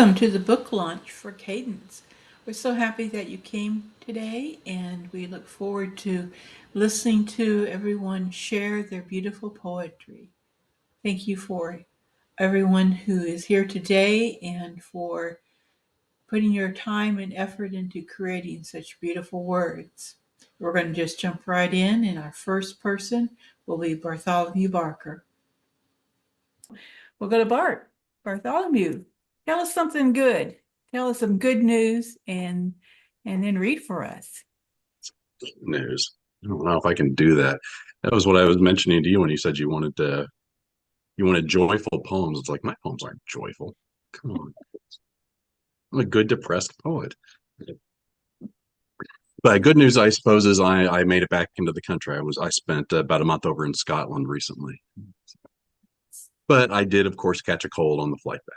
Welcome to the book launch for Cadence. We're so happy that you came today, and we look forward to listening to everyone share their beautiful poetry. Thank you for everyone who is here today and for putting your time and effort into creating such beautiful words. We're going to just jump right in, and our first person will be Bartholomew Barker. We'll go to Bart. Bartholomew, tell us something good. Tell us some good news and then read for us. News. I don't know if I can do that. That was what I was mentioning to you when you said you wanted joyful poems. It's like my poems aren't joyful. Come on. I'm a good depressed poet. But good news, I suppose, is I made it back into the country. I spent about a month over in Scotland recently. But I did, of course, catch a cold on the flight back.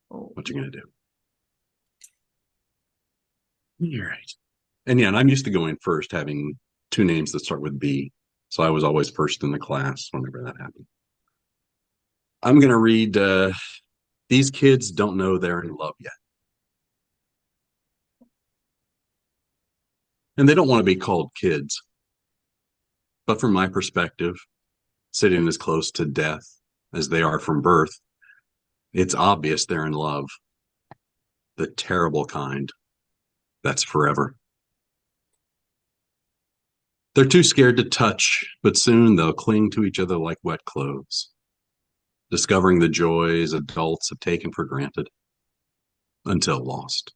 What you gonna do? You're right. And yeah, and I'm used to going first, having two names that start with B. So I was always first in the class whenever that happened. I'm going to read These Kids Don't Know They're in Love Yet. And they don't want to be called kids. But from my perspective, sitting as close to death as they are from birth, it's obvious they're in love. The terrible kind that's forever. They're too scared to touch, but soon they'll cling to each other like wet clothes, discovering the joys adults have taken for granted until lost.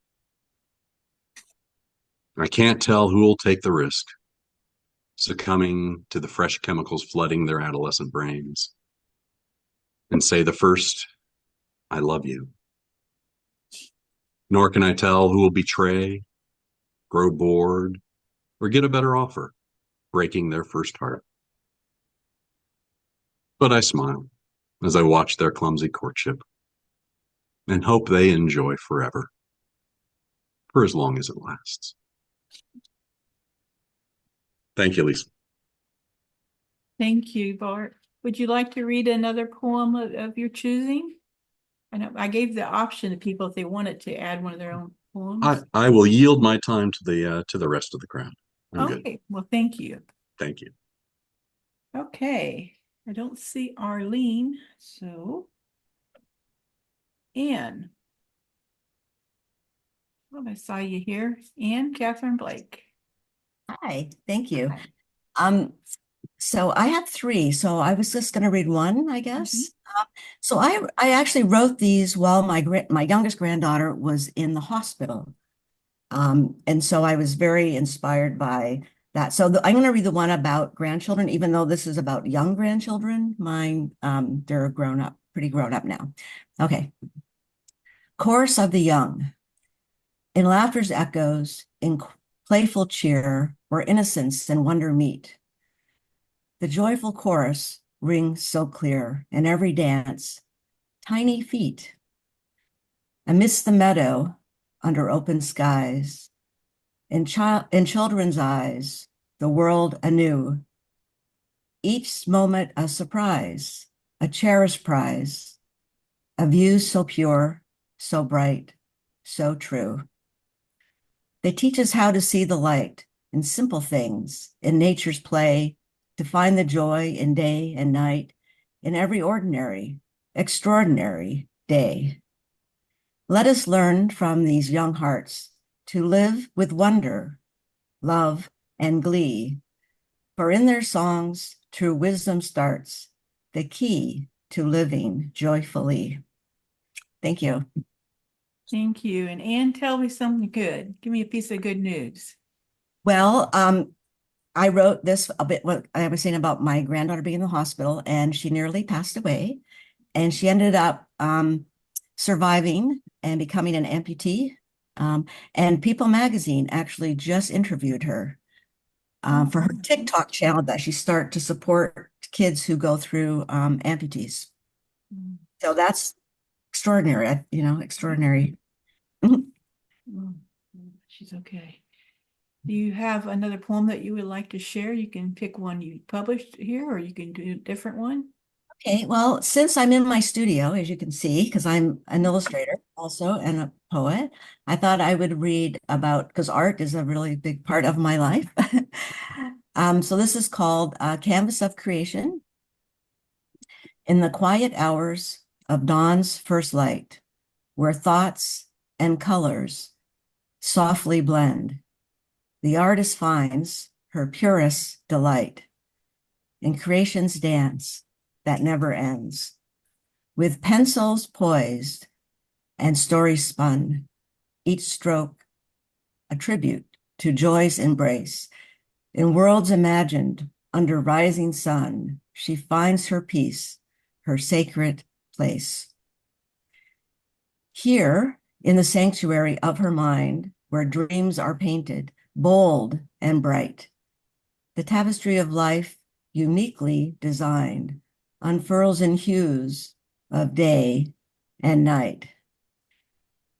I can't tell who will take the risk, succumbing to the fresh chemicals flooding their adolescent brains, and say the first, I love you. Nor can I tell who will betray, grow bored, or get a better offer, breaking their first heart. But I smile as I watch their clumsy courtship and hope they enjoy forever, for as long as it lasts. Thank you, Lisa. Thank you, Bart. Would you like to read another poem of your choosing? I gave the option to people if they wanted to add one of their own poems. I will yield my time to the rest of the crowd. I'm okay, good. Well, thank you. Thank you. Okay, I don't see Arlene, so Anne. Well, I saw you here. Anne Catherine Blake. Hi, thank you. So I have three, so I was just going to read one, I guess. So I actually wrote these while my youngest granddaughter was in the hospital. And so I was very inspired by that. So I'm going to read the one about grandchildren, even though this is about young grandchildren. Mine, they're grown up, pretty grown up now. Okay. Chorus of the Young. In laughter's echoes, in playful cheer, where innocence and wonder meet. The joyful chorus rings so clear in every dance, tiny feet. Amidst the meadow, under open skies, in children's eyes, the world anew. Each moment a surprise, a cherished prize, a view so pure, so bright, so true. They teach us how to see the light in simple things, in nature's play, to find the joy in day and night, in every ordinary, extraordinary day. Let us learn from these young hearts to live with wonder, love, and glee, for in their songs true wisdom starts, the key to living joyfully. Thank you. Thank you. And Anne, tell me something good. Give me a piece of good news. Well, I wrote this a bit, what I was saying about my granddaughter being in the hospital, and she nearly passed away. And she ended up surviving and becoming an amputee. And People magazine actually just interviewed her for her TikTok channel that she started to support kids who go through amputees. So that's extraordinary, extraordinary. She's okay. Do you have another poem that you would like to share? You can pick one you published here, or you can do a different one. Okay, well, since I'm in my studio, as you can see, because I'm an illustrator, also and a poet. I thought I would read about, because art is a really big part of my life. So this is called Canvas of Creation. In the quiet hours of dawn's first light, where thoughts and colors softly blend, the artist finds her purest delight in creation's dance that never ends. With pencils poised and stories spun, each stroke a tribute to joy's embrace. In worlds imagined under rising sun, she finds her peace, her sacred place. Here, in the sanctuary of her mind, where dreams are painted, bold and bright, the tapestry of life, uniquely designed, unfurls in hues of day and night.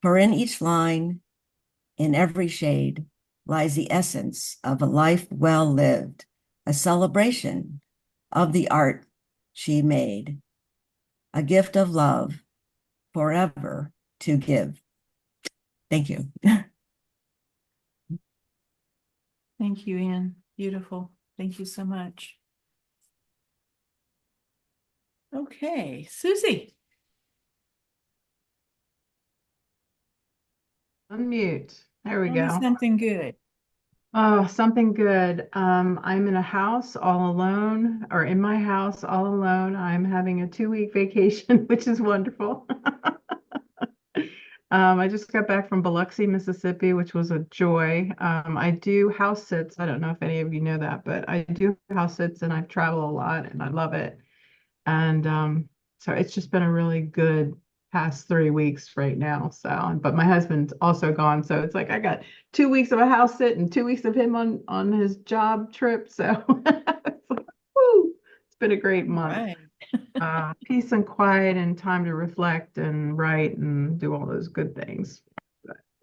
For in each line, in every shade, lies the essence of a life well lived, a celebration of the art she made, a gift of love forever to give. Thank you. Thank you, Anne. Beautiful. Thank you so much. Okay, Susie. Unmute. There we Tell me go. something good. Oh, something good. I'm in a house all alone, or in my house all alone. I'm having a 2-week vacation, which is wonderful. I just got back from Biloxi, Mississippi, which was a joy. I do house sits. I don't know if any of you know that, but I do house sits and I've traveled a lot and I love it. And so it's just been a really good past 3 weeks right now. So, but my husband's also gone. So it's like I got 2 weeks of a house sit and 2 weeks of him on his job trip. So it's like, woo, it's been a great month. Right. Peace and quiet and time to reflect and write and do all those good things.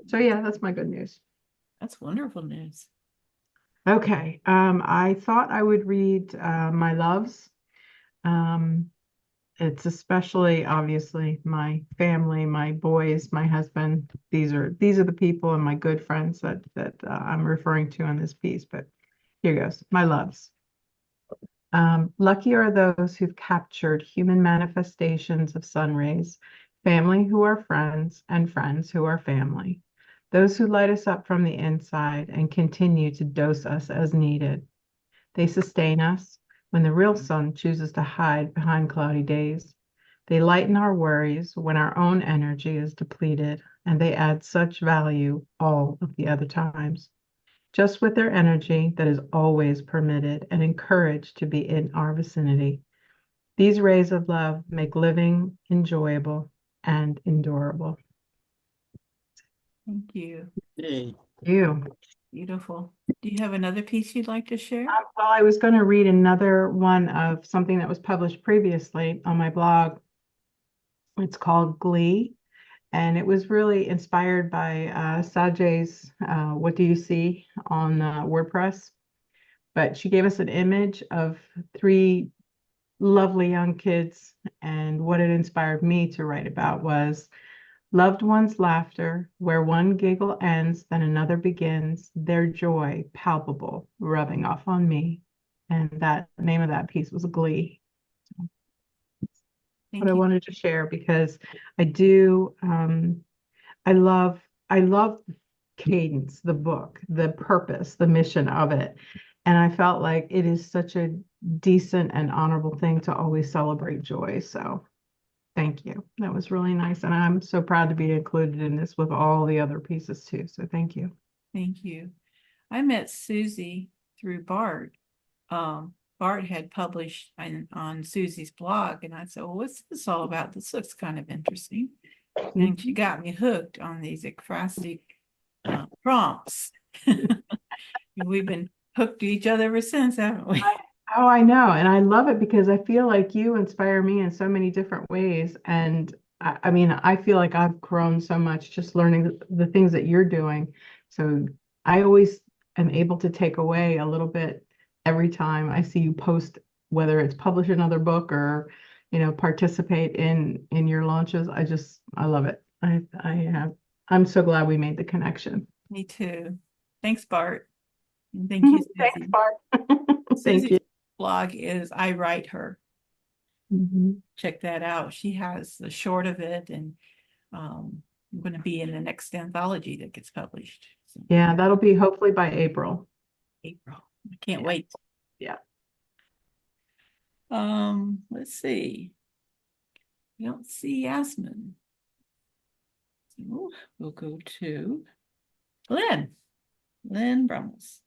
So yeah, that's my good news. That's wonderful news. Okay. I thought I would read My Loves. It's especially obviously my family, my boys, my husband. These are the people and my good friends that I'm referring to in this piece. But here goes. My loves. Lucky are those who've captured human manifestations of sun rays, family who are friends, and friends who are family. Those who light us up from the inside and continue to dose us as needed. They sustain us when the real sun chooses to hide behind cloudy days. They lighten our worries when our own energy is depleted, and they add such value all of the other times. Just with their energy that is always permitted and encouraged to be in our vicinity. These rays of love make living enjoyable and endurable. Thank you. You. Beautiful. Do you have another piece you'd like to share? Well, I was going to read another one of something that was published previously on my blog. It's called Glee, and it was really inspired by Sajay's What Do You See on WordPress. But she gave us an image of 3 lovely young kids, and what it inspired me to write about was loved ones' laughter, where one giggle ends, then another begins, their joy palpable, rubbing off on me. And that name of that piece was Glee. Thank What I you. wanted to share because I do, I love Cadence, the book, the purpose, the mission of it. And I felt like it is such a decent and honorable thing to always celebrate joy. So thank you. That was really nice. And I'm so proud to be included in this with all the other pieces too. So thank you. Thank you. I met Susie through Bart. Bart had published on Susie's blog, and I said, well, what's this all about? This looks kind of interesting. And she got me hooked on these ekphrastic prompts. We've been hooked to each other ever since, haven't we? Oh, I know. And I love it because I feel like you inspire me in so many different ways. And I mean, I feel like I've grown so much just learning the things that you're doing. So I always am able to take away a little bit every time I see you post, whether it's publish another book or, participate in your launches. I love it. I'm so glad we made the connection. Me too. Thanks, Bart. And thank you, Thanks, Susie. Bart. Thank Susie's you. blog is I Write Her. Mhm. Check that out. She has the short of it, and I'm going to be in the next anthology that gets published. So, Yeah, that'll be hopefully by April. April. I can't Yeah. wait. Yeah. Let's see. I don't see Yasmin. So we'll go to Lynn. Lynn Brummels.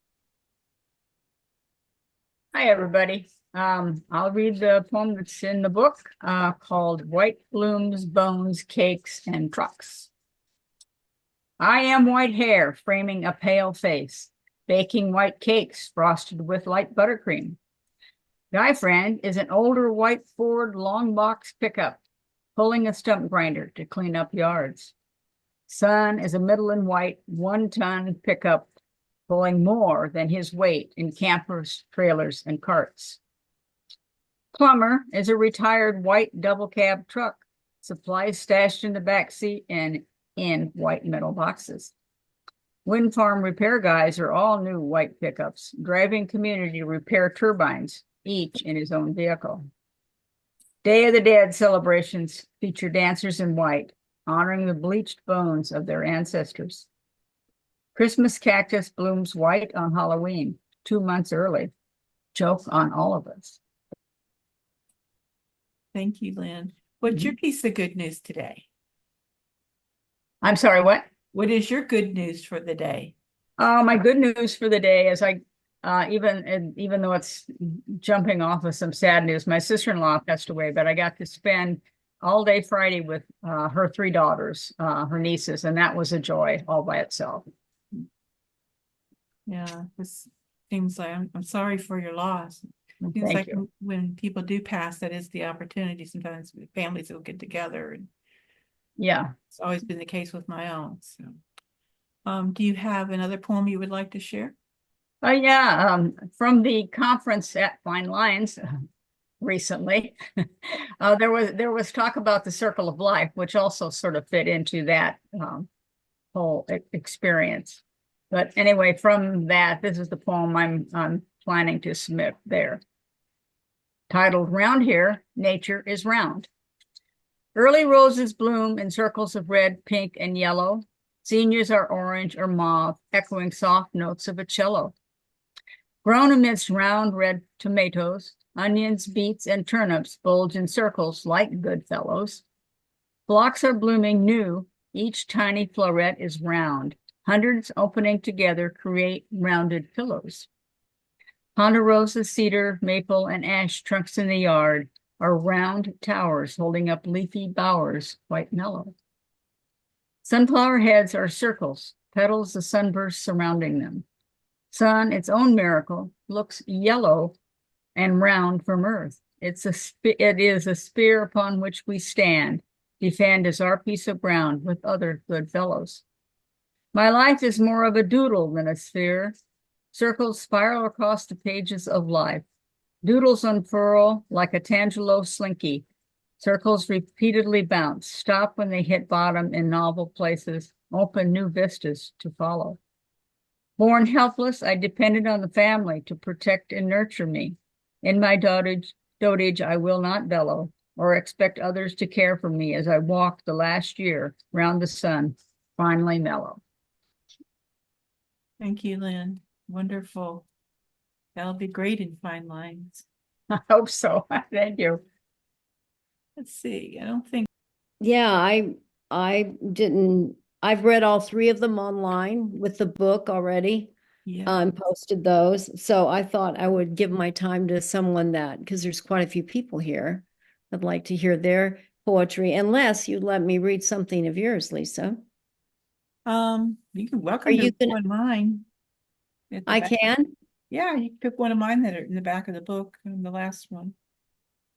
Hi, everybody. I'll read the poem that's in the book called White Blooms, Bones, Cakes, and Trucks. I am white hair framing a pale face, baking white cakes frosted with light buttercream. Guy friend is an older white Ford long box pickup, pulling a stump grinder to clean up yards. Son is a middling white 1-ton pickup, pulling more than his weight in campers, trailers, and carts. Plumber is a retired white double cab truck, supplies stashed in the back seat and in white metal boxes. Wind farm repair guys are all new white pickups, driving community repair turbines, each in his own vehicle. Day of the Dead celebrations feature dancers in white, honoring the bleached bones of their ancestors. Christmas cactus blooms white on Halloween, 2 months early. Joke on all of us. Thank you, Lynn. What's your piece of good news today? I'm sorry, what? What is your good news for the day? My good news for the day is even though it's jumping off of some sad news, my sister-in-law passed away, but I got to spend all day Friday with her 3 daughters, her nieces, and that was a joy all by itself. Yeah, this seems like I'm sorry for your loss. Seems Thank like you. when people do pass, that is the opportunity. Sometimes families will get together, and Yeah. it's always been the case with my own. So, do you have another poem you would like to share? Yeah. From the conference at Fine Lines recently, there was talk about the circle of life, which also sort of fit into that whole experience. But anyway, from that, this is the poem I'm planning to submit there. Titled Round Here, Nature is Round. Early roses bloom in circles of red, pink, and yellow. Seniors are orange or mauve, echoing soft notes of a cello. Grown amidst round red tomatoes, onions, beets, and turnips bulge in circles like good fellows. Blocks are blooming new. Each tiny floret is round. Hundreds opening together create rounded pillows. Ponderosa, cedar, maple, and ash trunks in the yard are round towers holding up leafy bowers, quite mellow. Sunflower heads are circles, petals the sunburst surrounding them. Sun, its own miracle, looks yellow and round from earth. It is a spear upon which we stand, defend as our piece of ground with other good fellows. My life is more of a doodle than a sphere. Circles spiral across the pages of life. Doodles unfurl like a Tangelo slinky. Circles repeatedly bounce, stop when they hit bottom in novel places, open new vistas to follow. Born helpless, I depended on the family to protect and nurture me. In my dotage, I will not bellow or expect others to care for me as I walk the last year round the sun, finally mellow. Thank you, Lynn. Wonderful. That'll be great in Fine Lines. I hope so. Thank you. Let's see. I don't think. Yeah, I've read all 3 of them online with the book already. Yeah. Posted those. So I thought I would give my time to someone because there's quite a few people here. I'd like to hear their poetry, unless you'd let me read something of yours, Lisa. You can welcome Are you to one of mine. I can? Yeah, you can pick one of mine that are in the back of the book, and the last one.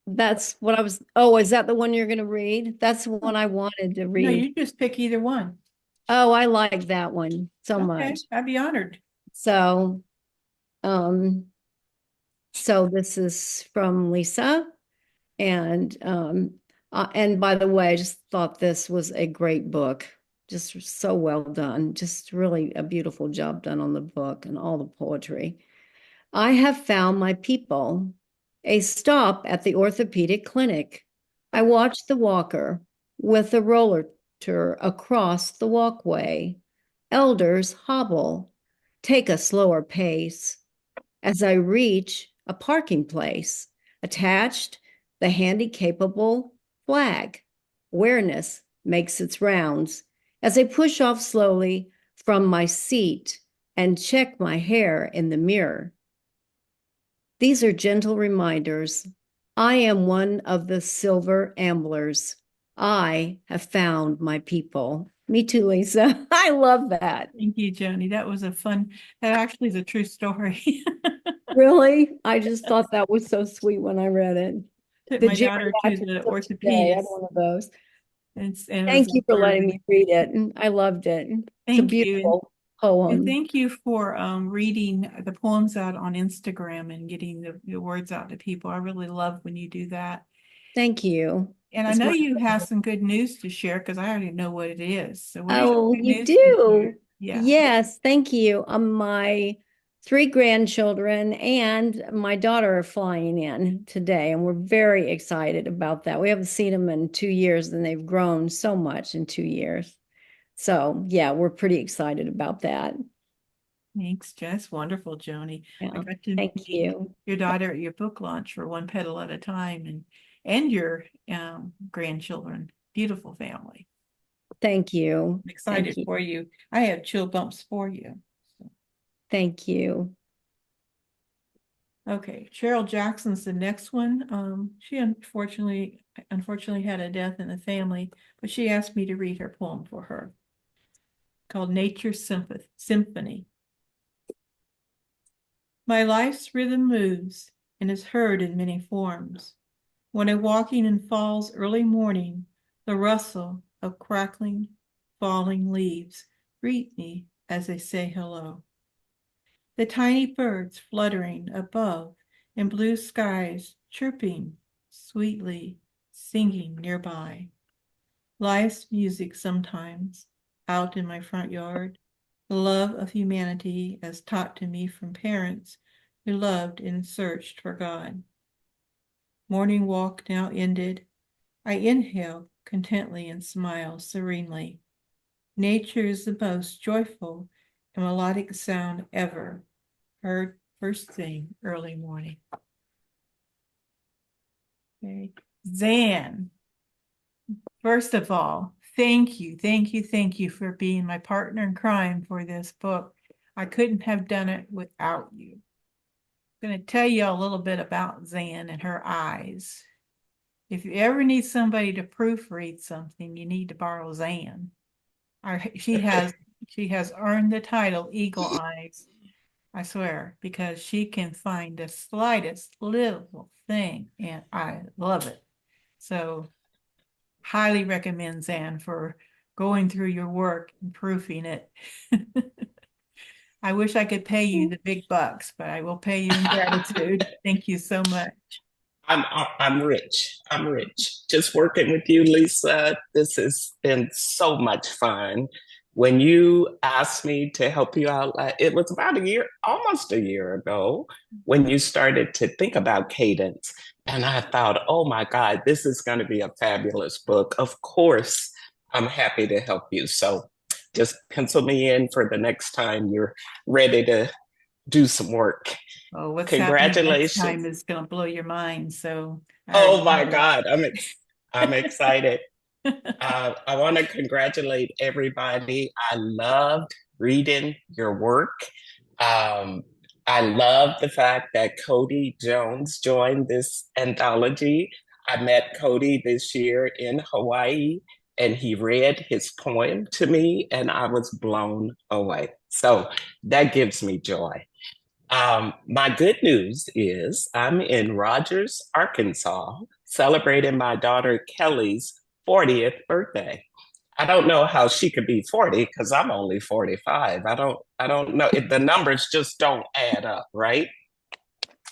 That's what is that the one you're going to read? That's the one I wanted to read. No, you just pick either one. Oh, I like that one so much. I'd be honored. So, so this is from Lisa, and And by the way, I just thought this was a great book. Just so well done. Just really a beautiful job done on the book and all the poetry. I have found my people. A stop at the orthopedic clinic. I watched the walker with the roller across the walkway. Elders hobble, take a slower pace. As I reach a parking place, attached the handy-capable flag. Awareness makes its rounds as I push off slowly from my seat and check my hair in the mirror. These are gentle reminders. I am one of the silver amblers. I have found my people. Me too, Lisa. I love that. Thank you, Joni. That was that actually is a true story. Really? I just thought that was so sweet when I read it. Took The my daughter to geriatrics the of today, I had orthopedist. one of those. And it was Thank you for letting very- me read it. And I loved it. It's a Thank you. beautiful And poem. thank you for reading the poems out on Instagram and getting the words out to people. I really love when you do that. Thank you. And I It's know my you have pleasure. some good news to share because I already know what it is. So what is your Oh, good you news to do? share? Yeah. Yes, thank you. My 3 grandchildren and my daughter are flying in today, and we're very excited about that. We haven't seen them in 2 years, and they've grown so much in 2 years. So, yeah, we're pretty excited about that. Thanks, Jess. Wonderful, Joni. I Yeah, got to thank meet you. your daughter at your book launch for One Petal at a Time and your grandchildren. Beautiful family. Thank you. I'm excited Thank you. for you. I have chill bumps for you. Thank you. Okay, Cheryl Jackson's the next one. She unfortunately had a death in the family, but she asked me to read her poem for her called Nature Symphony. My life's rhythm moves and is heard in many forms. When I walking in fall's early morning, the rustle of crackling, falling leaves greet me as they say hello. The tiny birds fluttering above in blue skies, chirping sweetly, singing nearby. Life's music sometimes, out in my front yard, the love of humanity as taught to me from parents who loved and searched for God. Morning walk now ended, I inhale contently and smile serenely. Nature is the most joyful and melodic sound ever heard first thing early morning. Okay. Zan, first of all, thank you for being my partner in crime for this book. I couldn't have done it without you. I'm going to tell you a little bit about Zan and her eyes. If you ever need somebody to proofread something, you need to borrow Zan. She has earned the title Eagle Eyes, I swear, because she can find the slightest little thing, and I love it. So highly recommend Zan for going through your work and proofing it. I wish I could pay you the big bucks, but I will pay you in gratitude. Thank you so much. I'm rich. I'm rich. Just working with you, Lisa. This has been so much fun. When you asked me to help you out, it was about a year, almost a year ago, when you started to think about Cadence. And I thought, oh my God, this is going to be a fabulous book. Of course, I'm happy to help you. So just pencil me in for the next time you're ready to do some work. Oh, what's happening next Congratulations. time is going to blow your mind. So Oh my God, I'm excited. I want to congratulate everybody. I loved reading your work. Um, I love the fact that Cody Jones joined this anthology. I met Cody this year in Hawaii, and he read his poem to me, and I was blown away. So that gives me joy. My good news is I'm in Rogers, Arkansas, celebrating my daughter Kelly's 40th birthday. I don't know how she could be 40 because I'm only 45. I don't know. The numbers just don't add up, right?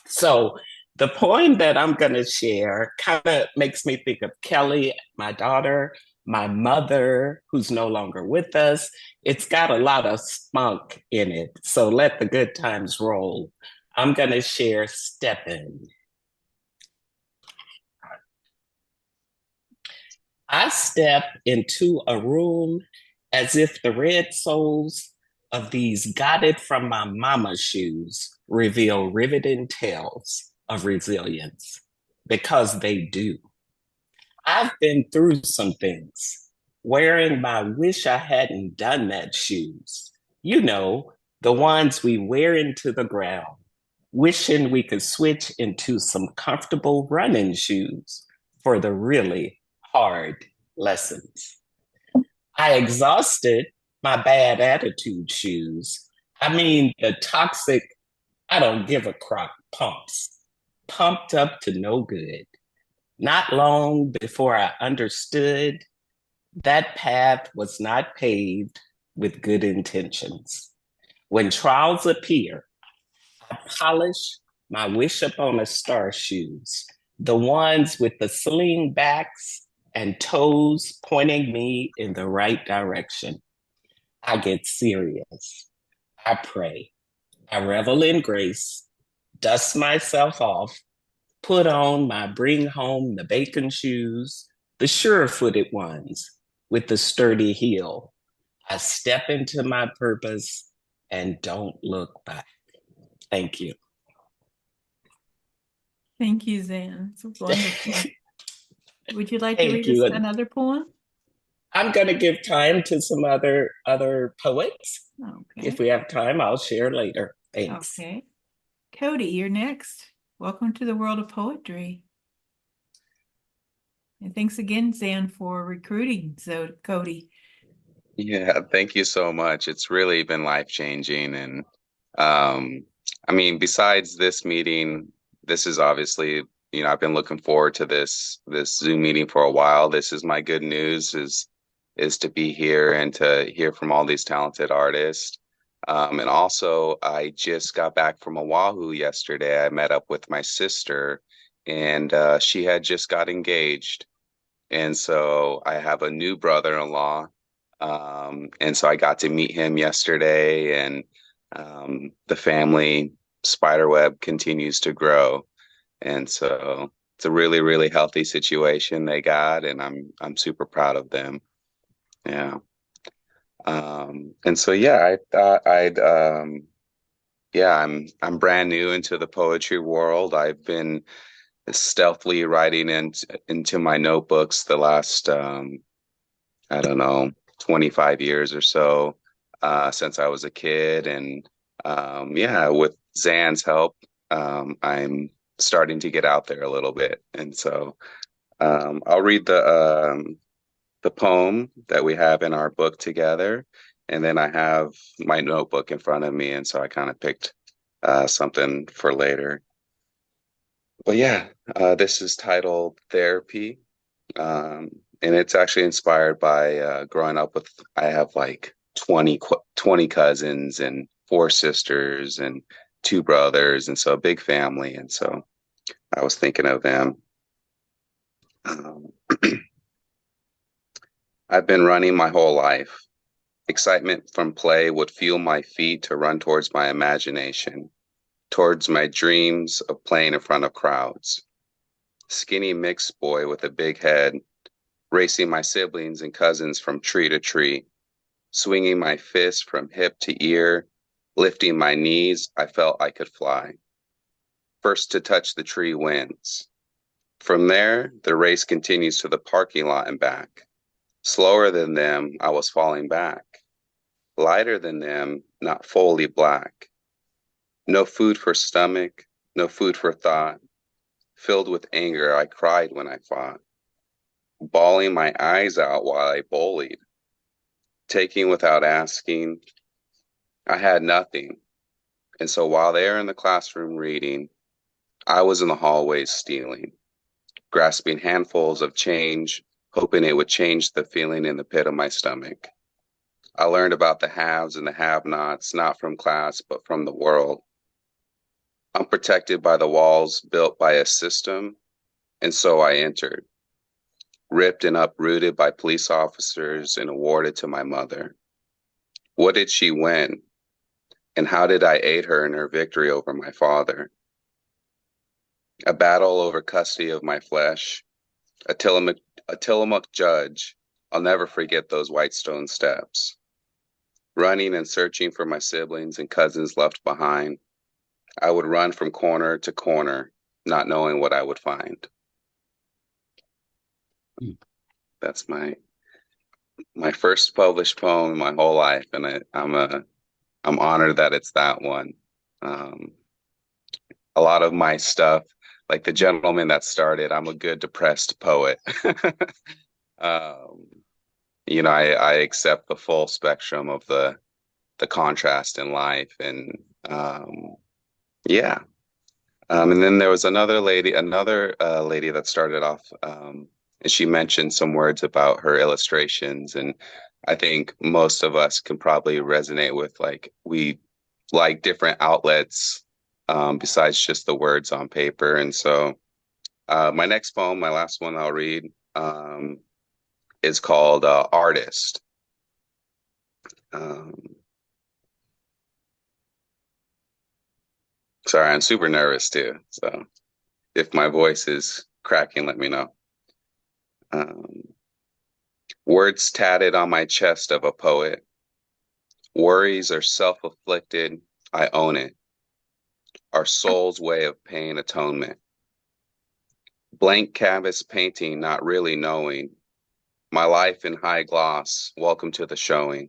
So The poem that I'm going to share kind of makes me think of Kelly, my daughter, my mother, who's no longer with us. It's got a lot of spunk in it. So let the good times roll. I'm going to share Steppin'. I step into a room as if the red soles of these got it from my mama's shoes reveal riveting tales of resilience, because they do. I've been through some things, wearing my wish I hadn't done that shoes. You know, the ones we wear into the ground, wishing we could switch into some comfortable running shoes for the really hard lessons. I exhausted my bad attitude shoes. I mean, the toxic, I don't give a crap pumps, pumped up to no good. Not long before I understood that path was not paved with good intentions. When trials appear, I polish my wish upon a star shoes, the ones with the sling backs and toes pointing me in the right direction. I get serious. I pray. I revel in grace, dust myself off, put on my bring home the bacon shoes, the sure-footed ones with the sturdy heel. I step into my purpose and don't look back. Thank you. Thank you, Zan. It's wonderful. Would you like to Thank read us you. another poem? I'm going to give time to some other poets. Okay. If we have time, I'll share later. Thanks. Okay. Cody, you're next. Welcome to the world of poetry. And thanks again, Zan, for recruiting. So, Cody. Yeah, thank you so much. It's really been life-changing. And I mean, besides this meeting, this is obviously, I've been looking forward to this Zoom meeting for a while. This is my good news is to be here and to hear from all these talented artists. And also, I just got back from Oahu yesterday. I met up with my sister, and she had just got engaged. And so I have a new brother-in-law. And so I got to meet him yesterday, and the family spiderweb continues to grow. And so it's a really, really healthy situation they got, and I'm super proud of them. Yeah. And so yeah, I thought I'm brand new into the poetry world. I've been stealthily writing into my notebooks the last I don't know, 25 years or so, since I was a kid. And yeah, with Zan's help, I'm starting to get out there a little bit. And so I'll read the poem that we have in our book together. And then I have my notebook in front of me. And so I kind of picked something for later. But yeah, this is titled Therapy. And it's actually inspired by growing up with, I have like 20 cousins and 4 sisters and 2 brothers. And so a big family. And so I was thinking of them. I've been running my whole life. Excitement from play would fuel my feet to run towards my imagination, towards my dreams of playing in front of crowds. Skinny mixed boy with a big head, racing my siblings and cousins from tree to tree, swinging my fist from hip to ear, lifting my knees, I felt I could fly. First to touch the tree wins. From there, the race continues to the parking lot and back. Slower than them, I was falling back. Lighter than them, not fully black. No food for stomach, no food for thought. Filled with anger, I cried when I fought. Bawling my eyes out while I bullied. Taking without asking. I had nothing. And so while they were in the classroom reading, I was in the hallways stealing, grasping handfuls of change, hoping it would change the feeling in the pit of my stomach. I learned about the haves and the have-nots, not from class, but from the world. I'm protected by the walls built by a system, and so I entered, ripped and uprooted by police officers and awarded to my mother. What did she win? And how did I aid her in her victory over my father? A battle over custody of my flesh, a Tillamook judge. I'll never forget those white stone steps. Running and searching for my siblings and cousins left behind. I would run from corner to corner, not knowing what I would find. That's my first published poem in my whole life, and I'm honored that it's that one. A lot of my stuff, like the gentleman that started, I'm a good depressed poet. You know, I accept the full spectrum of the contrast in life, and yeah. And then there was another lady that started off, and she mentioned some words about her illustrations, and I think most of us can probably resonate with, like, we like different outlets besides just the words on paper. And so my next poem, my last one I'll read, is called Artist. Sorry, I'm super nervous too. So if my voice is cracking, let me know. Words tatted on my chest of a poet. Worries are self-afflicted. I own it. Our soul's way of paying atonement. Blank canvas painting, not really knowing. My life in high gloss. Welcome to the showing.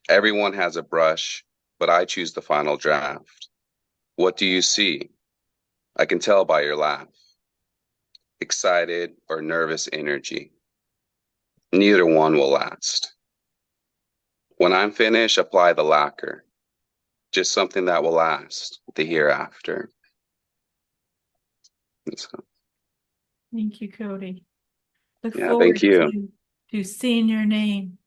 Everyone has a brush, but I choose the final draft. What do you see? I can tell by your laugh. Excited or nervous energy. Neither one will last. When I'm finished, apply the lacquer. Just something that will last the hereafter. So, Thank you, Cody. Look yeah, forward thank you. to seeing your name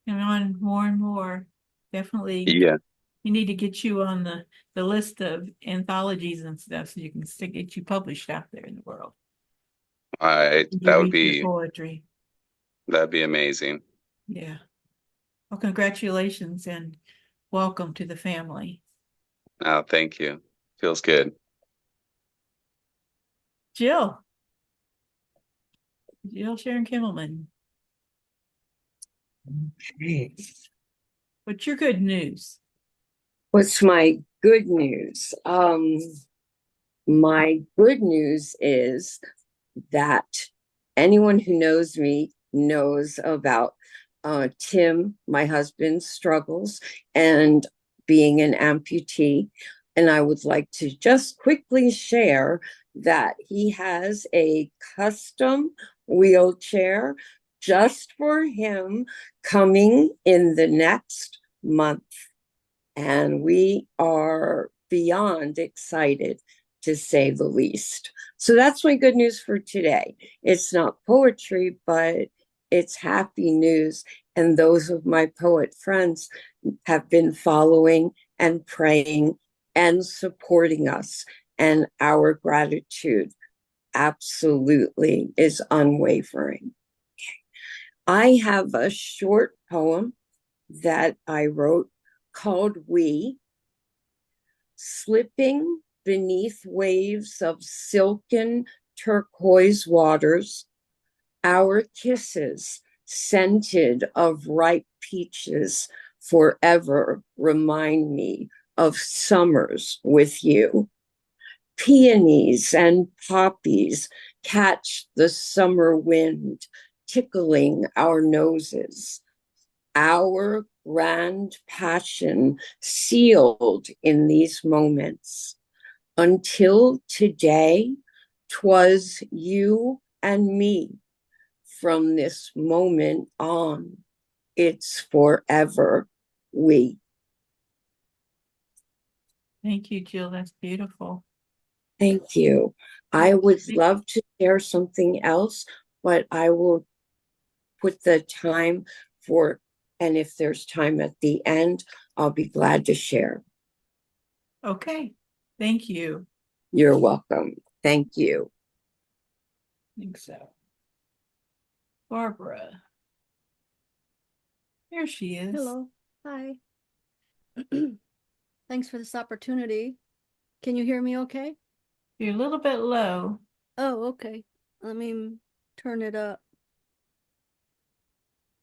come on more and more. Definitely, Yeah, you need to get you on the list of anthologies and stuff so you can still get you published out there in the world. You read your poetry. that'd be amazing. Yeah. Well, congratulations and welcome to the family. Oh, thank you. Feels good. Jill Sharon Kimmelman. Okay. What's your good news? What's my good news? My good news is that anyone who knows me knows about Tim, my husband's struggles, and being an amputee. And I would like to just quickly share that he has a custom wheelchair just for him coming in the next month. And we are beyond excited, to say the least. So that's my good news for today. It's not poetry, but it's happy news. And those of my poet friends have been following and praying and supporting us. And our gratitude absolutely is unwavering. I have a short poem that I wrote called We. Slipping beneath waves of silken turquoise waters, our kisses, scented of ripe peaches, forever remind me of summers with you. Peonies and poppies catch the summer wind, tickling our noses. Our grand passion sealed in these moments. Until today, 'twas you and me. From this moment on, it's forever we. Thank you, Jill. That's beautiful. Thank you. I would love to share something else, but I will put the time for, and if there's time at the end, I'll be glad to share. Okay. Thank you. You're welcome. Thank you. I think so. Barbara. There she is. Hello. Hi. Thanks for this opportunity. Can you hear me okay? You're a little bit low. Oh, okay. Let me turn it up.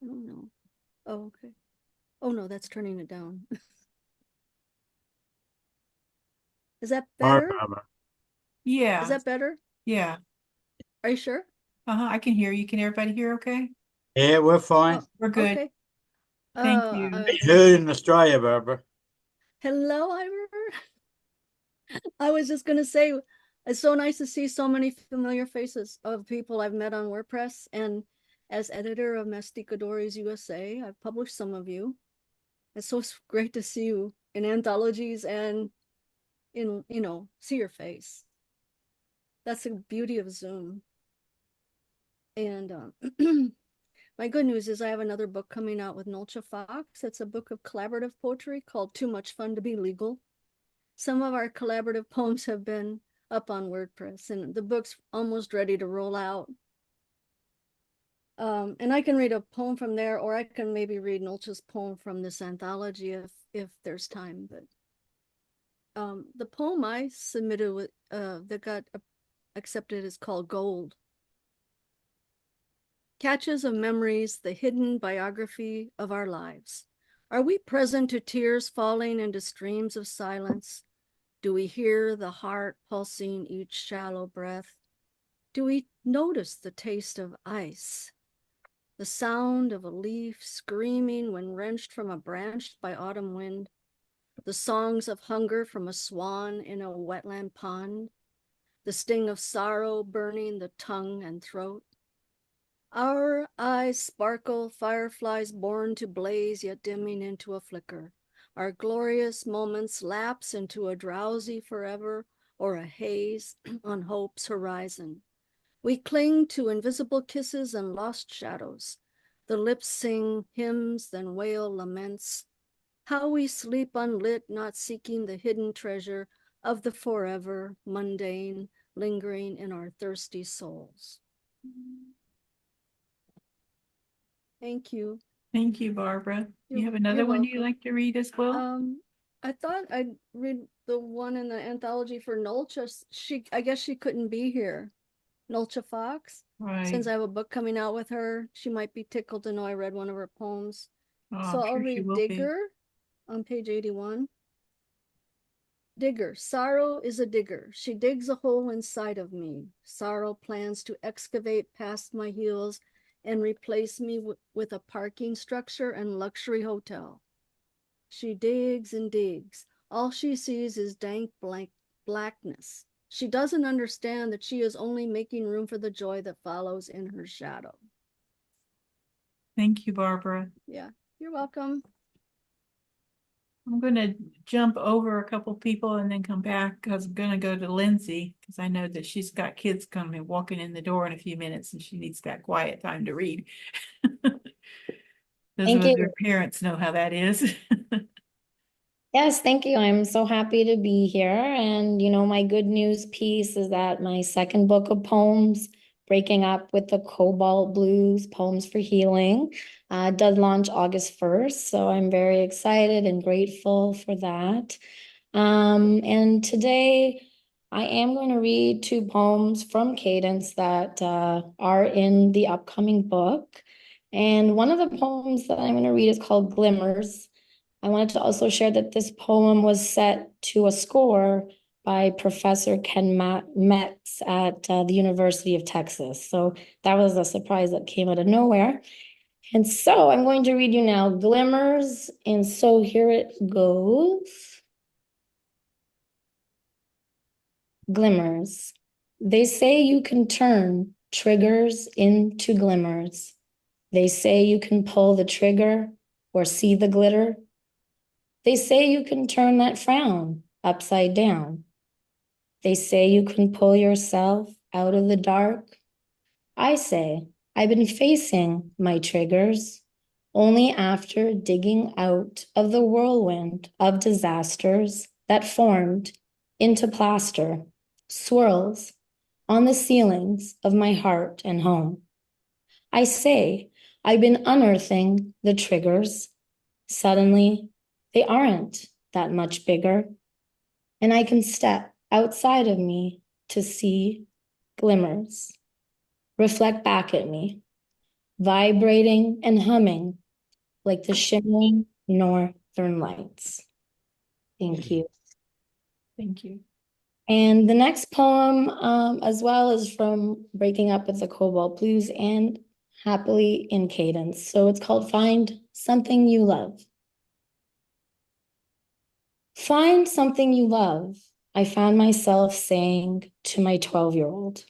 I don't know. Oh, okay. Oh, no, that's turning it down. Is that better? Yeah. Is that better? Yeah. Are you sure? I can hear you. Can everybody hear okay? Yeah, we're fine. Oh, We're good. okay. Thank you. Heard in Australia, Barbara. Hello, Ivor. I was just gonna say, it's so nice to see so many familiar faces of people I've met on WordPress. And as editor of Masticadores USA, I've published some of you. It's so great to see you in anthologies and in, see your face. That's the beauty of Zoom. And my good news is I have another book coming out with Nolcha Fox. It's a book of collaborative poetry called Too Much Fun to Be Legal. Some of our collaborative poems have been up on WordPress, and the book's almost ready to roll out. And I can read a poem from there, or I can maybe read Nolcha's poem from this anthology if there's time. But the poem I submitted with that got accepted is called Gold. Catches of memories, the hidden biography of our lives. Are we present to tears falling into streams of silence? Do we hear the heart pulsing each shallow breath? Do we notice the taste of ice? The sound of a leaf screaming when wrenched from a branch by autumn wind? The songs of hunger from a swan in a wetland pond? The sting of sorrow burning the tongue and throat? Our eyes sparkle, fireflies born to blaze yet dimming into a flicker. Our glorious moments lapse into a drowsy forever or a haze on hope's horizon. We cling to invisible kisses and lost shadows. The lips sing hymns, then wail laments. How we sleep unlit, not seeking the hidden treasure of the forever mundane lingering in our thirsty souls. Thank you. Thank you, Barbara. You have You're another one you'd welcome. like to read as well? I thought I'd read the one in the anthology for Nolcha. I guess she couldn't be here. Nolcha Fox. Right. Since I have a book coming out with her, she might be tickled to know I read one of her poems. Oh, So I'm I'll sure she read will be. Digger on page 81. Digger, sorrow is a digger. She digs a hole inside of me. Sorrow plans to excavate past my heels and replace me with a parking structure and luxury hotel. She digs and digs. All she sees is dank blackness. She doesn't understand that she is only making room for the joy that follows in her shadow. Thank you, Barbara. Yeah, you're welcome. I'm going to jump over a couple people and then come back because I'm going to go to Lindsay because I know that she's got kids coming walking in the door in a few minutes and she needs that quiet time to read. Those Thank of you. their parents know how that is. Yes, thank you. I'm so happy to be here. And, my good news piece is that my second book of poems, Breaking Up with the Cobalt Blues, Poems for Healing, does launch August 1st. So I'm very excited and grateful for that. And today I am going to read two poems from Cadence that are in the upcoming book. And one of the poems that I'm going to read is called Glimmers. I wanted to also share that this poem was set to a score by Professor Ken Metz at the University of Texas. So that was a surprise that came out of nowhere. And so I'm going to read you now Glimmers. And so here it goes. Glimmers. They say you can turn triggers into glimmers. They say you can pull the trigger or see the glitter. They say you can turn that frown upside down. They say you can pull yourself out of the dark. I say I've been facing my triggers only after digging out of the whirlwind of disasters that formed into plaster, swirls on the ceilings of my heart and home. I say I've been unearthing the triggers. Suddenly, they aren't that much bigger, and I can step outside of me to see glimmers, reflect back at me, vibrating and humming like the shimmering northern lights. Thank you. Thank you. And the next poem, as well, is from Breaking Up with the Cobalt Blues and Happily in Cadence. So it's called Find Something You Love. Find something you love, I found myself saying to my 12-year-old.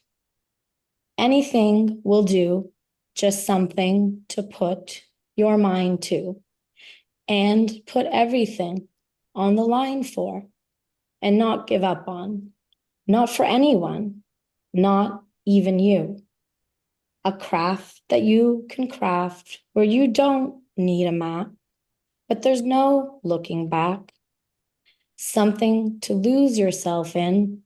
Anything will do, just something to put your mind to, and put everything on the line for, and not give up on, not for anyone, not even you. A craft that you can craft where you don't need a map, but there's no looking back. Something to lose yourself in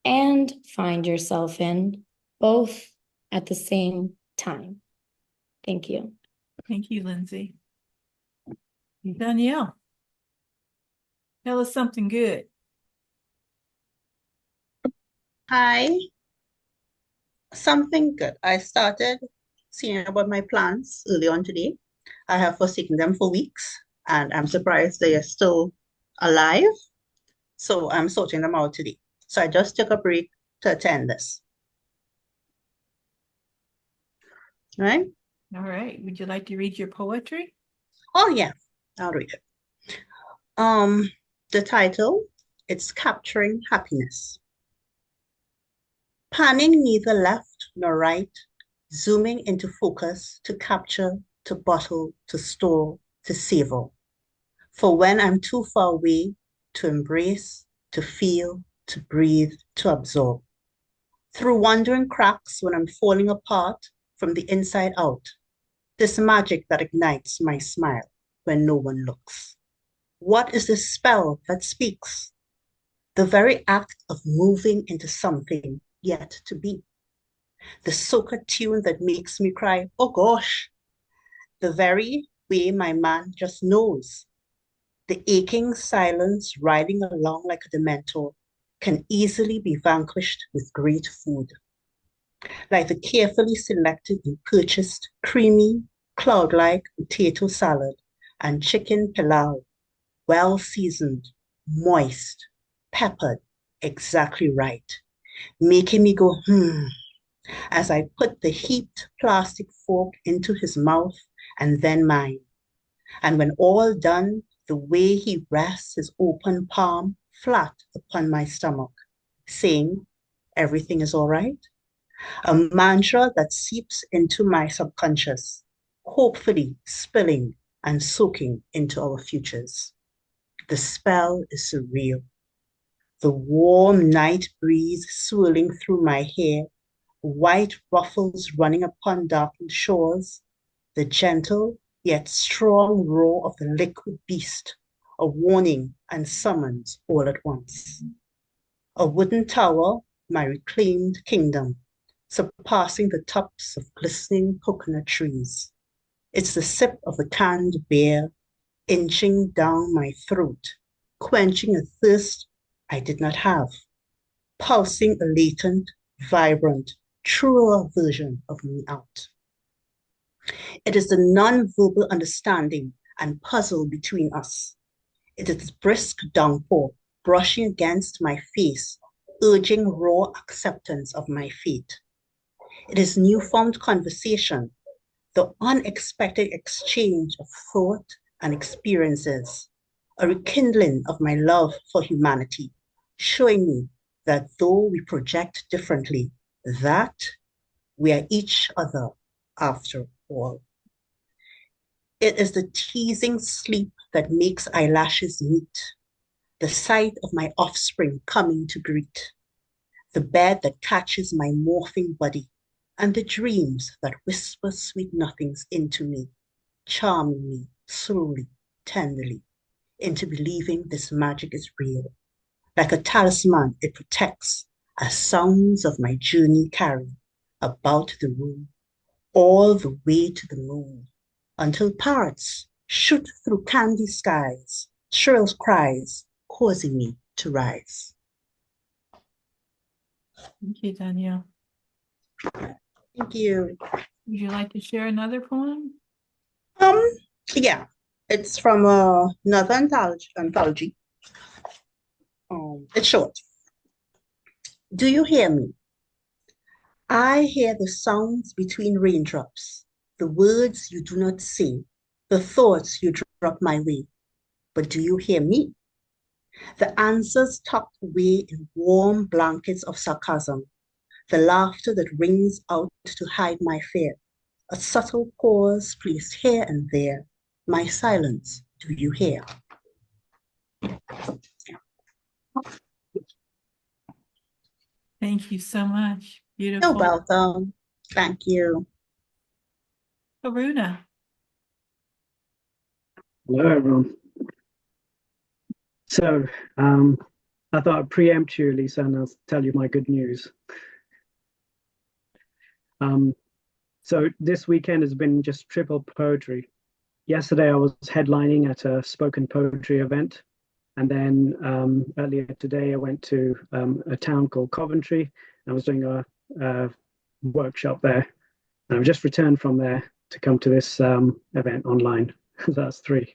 and find yourself in, both at the same time. Thank you. Thank you, Lindsay. Danielle, tell us something good. Hi. Something good. I started seeing about my plants early on today. I have forsaken them for weeks, and I'm surprised they are still alive. So I'm sorting them out today. So I just took a break to attend this. Right? All right. Would you like to read your poetry? Oh yeah, I'll read it. The title, it's Capturing Happiness. Panning neither left nor right, zooming into focus to capture, to bottle, to store, to savor. For when I'm too far away to embrace, to feel, to breathe, to absorb. Through wandering cracks when I'm falling apart from the inside out, this magic that ignites my smile when no one looks. What is this spell that speaks? The very act of moving into something yet to be. The soca tune that makes me cry, oh gosh. The very way my man just knows. The aching silence riding along like a dementor can easily be vanquished with great food. Like the carefully selected and purchased creamy, cloud-like potato salad and chicken pilau, well seasoned, moist, peppered, exactly right, making me go, as I put the heaped plastic fork into his mouth and then mine. And when all done, the way he rests his open palm flat upon my stomach, saying, everything is all right. A mantra that seeps into my subconscious, hopefully spilling and soaking into our futures. The spell is surreal. The warm night breeze swirling through my hair, white ruffles running upon darkened shores, the gentle yet strong roar of the liquid beast, a warning and summons all at once. A wooden tower, my reclaimed kingdom, surpassing the tops of glistening coconut trees. It's the sip of the canned beer, inching down my throat, quenching a thirst I did not have, pulsing a latent, vibrant, truer version of me out. It is the non-verbal understanding and puzzle between us. It is brisk downpour brushing against my face, urging raw acceptance of my fate. It is newfound conversation, the unexpected exchange of thought and experiences, a rekindling of my love for humanity, showing me that though we project differently, that we are each other after all. It is the teasing sleep that makes eyelashes meet, the sight of my offspring coming to greet, the bed that catches my morphing body, and the dreams that whisper sweet nothings into me, charming me slowly, tenderly, into believing this magic is real, Like a talisman, it protects as sounds of my journey carry about the room, all the way to the moon, until parrots shoot through candy skies, shrill cries, causing me to rise. Thank you, Danielle. Thank you. Would you like to share another poem? Yeah, it's from another anthology. It's short. Do you hear me? I hear the sounds between raindrops, the words you do not say, the thoughts you drop my way. But do you hear me? The answers tucked away in warm blankets of sarcasm, the laughter that rings out to hide my fear, a subtle pause placed here and there. My silence, do you hear? Thank you so much. You're Beautiful. welcome. Thank you. Karuna. Hello, everyone. So, I thought I'd preempt you, Lisa, and I'll tell you my good news. So this weekend has been just triple poetry. Yesterday, I was headlining at a spoken poetry event. And then earlier today, I went to a town called Coventry. I was doing a workshop there. And I've just returned from there to come to this event online. So that's 3.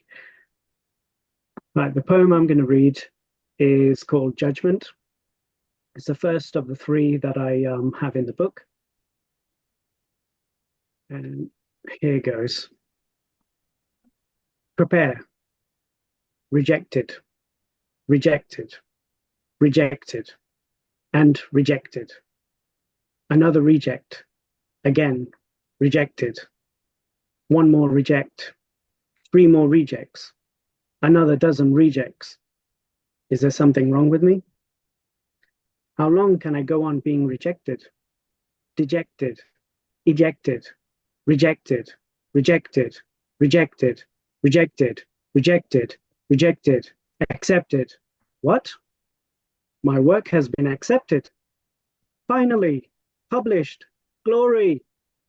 Right, the poem I'm going to read is called Judgment. It's the first of the 3 that I have in the book. And here goes. Prepare. Rejected. Rejected. Rejected. And rejected. Another reject. Again. Rejected. 1 more reject. 3 more rejects. Another dozen rejects. Is there something wrong with me? How long can I go on being rejected? Dejected. Ejected. Rejected. Rejected. Rejected. Rejected. Rejected. Rejected. Accepted. What? My work has been accepted. Finally, published. Glory.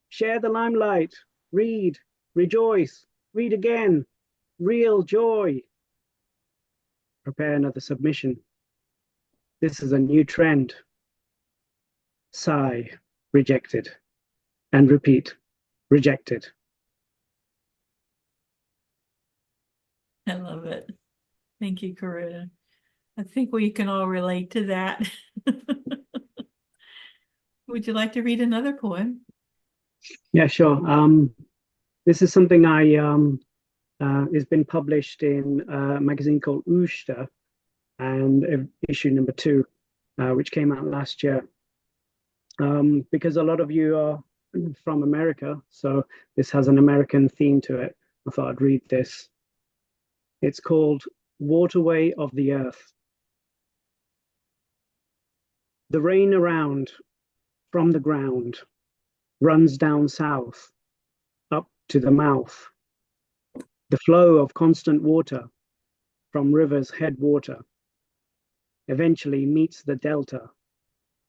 Share the limelight. Read. Rejoice. Read again. Real joy. Prepare another submission. This is a new trend. Sigh. Rejected. And repeat. Rejected. I love it. Thank you, Karuna. I think we can all relate to that. Would you like to read another poem? Yeah, sure. This is something has been published in a magazine called Ushta, and issue number 2, which came out last year. Because a lot of you are from America, so this has an American theme to it. I thought I'd read this. It's called Waterway of the Earth. The rain around from the ground runs down south, up to the mouth. The flow of constant water from rivers' headwater eventually meets the delta,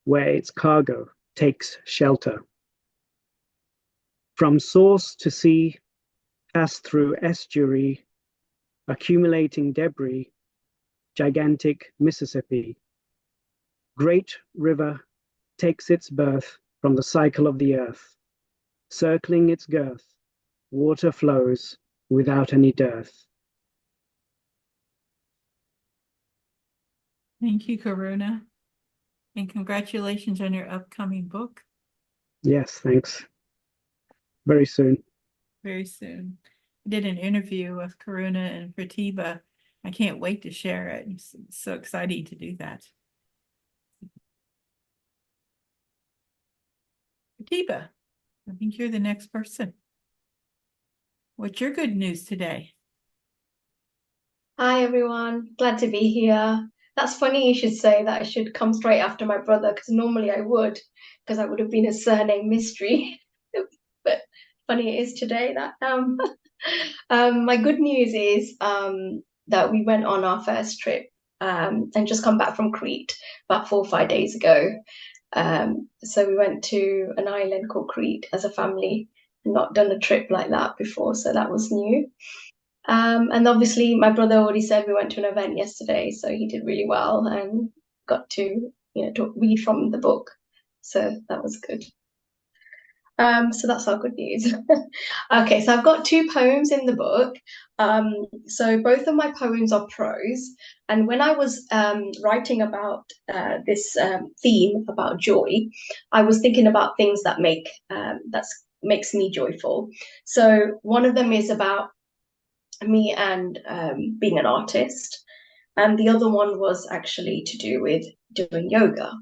where its cargo takes shelter. From source to sea, pass through estuary, accumulating debris, gigantic Mississippi. Great river takes its birth from the cycle of the earth. Circling its girth, water flows without any dearth. Thank you, Karuna. And congratulations on your upcoming book. Yes, thanks. Very soon. Very soon. I did an interview with Karuna and Pratibha. I can't wait to share it. It's so exciting to do that. Pratibha, I think you're the next person. What's your good news today? Hi everyone, glad to be here. That's funny you should say that I should come straight after my brother, because normally I would, because I would have been a surname mystery. But funny it is today that my good news is that we went on our first trip and just come back from Crete about 4 or 5 days ago. So we went to an island called Crete as a family. Not done a trip like that before, so that was new. And obviously my brother already said we went to an event yesterday, so he did really well and got to, to read from the book. So that was good. So that's our good news. Okay, so I've got 2 poems in the book. So both of my poems are prose. And when I was writing about this theme about joy, I was thinking about things that makes me joyful. So one of them is about me and being an artist. And the other one was actually to do with doing yoga.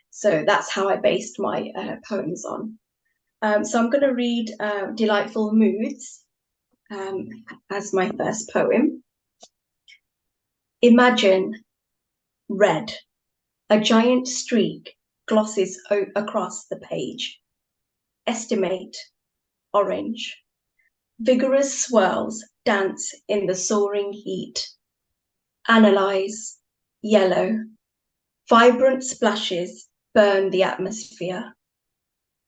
So that's how I based my poems on. So I'm going to read Delightful Moods as my first poem. Imagine red, a giant streak glosses across the page. Estimate orange, vigorous swirls dance in the soaring heat. Analyze yellow, vibrant splashes burn the atmosphere.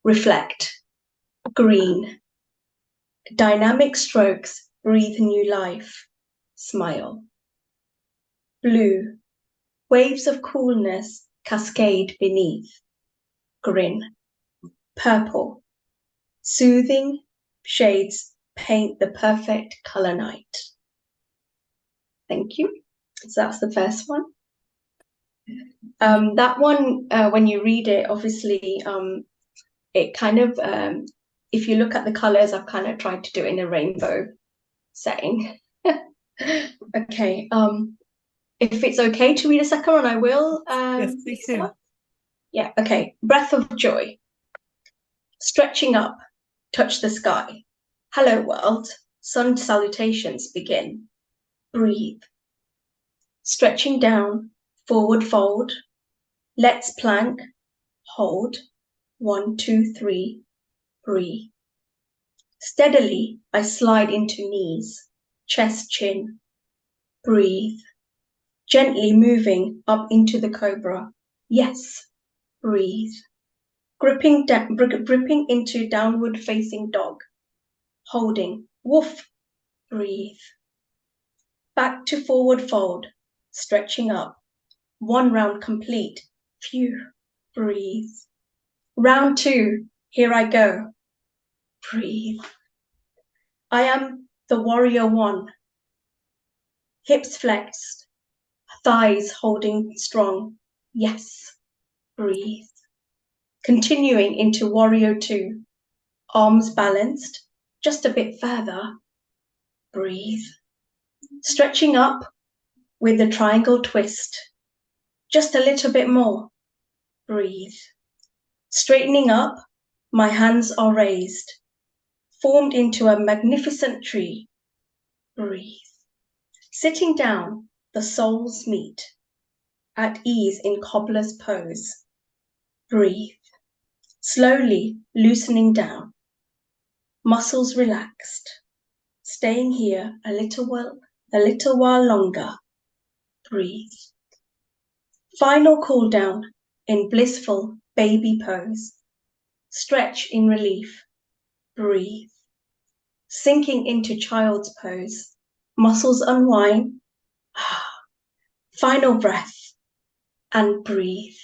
Reflect green, dynamic strokes breathe new life. Smile. Blue, waves of coolness cascade beneath. Grin. Purple, soothing shades paint the perfect color night. Thank you. So that's the first one. That one, when you read it, obviously, it kind of, if you look at the colors, I've kind of tried to do it in a rainbow setting. Okay. If it's okay to read a second one, I will. Yes, please do. Yeah, okay. Breath of joy. Stretching up, touch the sky. Hello, world. Sun salutations begin. Breathe. Stretching down, forward fold. Let's plank. Hold. 1, 2, 3. Breathe. Steadily, I slide into knees. Chest, chin. Breathe. Gently moving up into the cobra. Yes. Breathe. Gripping into downward facing dog. Holding. Woof. Breathe. Back to forward fold. Stretching up. 1 round complete. Phew. Breathe. Round 2. Here I go. Breathe. I am the warrior 1. Hips flexed. Thighs holding strong. Yes. Breathe. Continuing into warrior 2. Arms balanced. Just a bit further. Breathe. Stretching up with the triangle twist. Just a little bit more. Breathe. Straightening up, my hands are raised, formed into a magnificent tree. Breathe. Sitting down, the soles meet, at ease in cobbler's pose. Breathe. Slowly loosening down, muscles relaxed, staying here a little while longer. Breathe. Final cool down in blissful baby pose. Stretch in relief. Breathe. Sinking into child's pose. Muscles unwind. Final breath and breathe.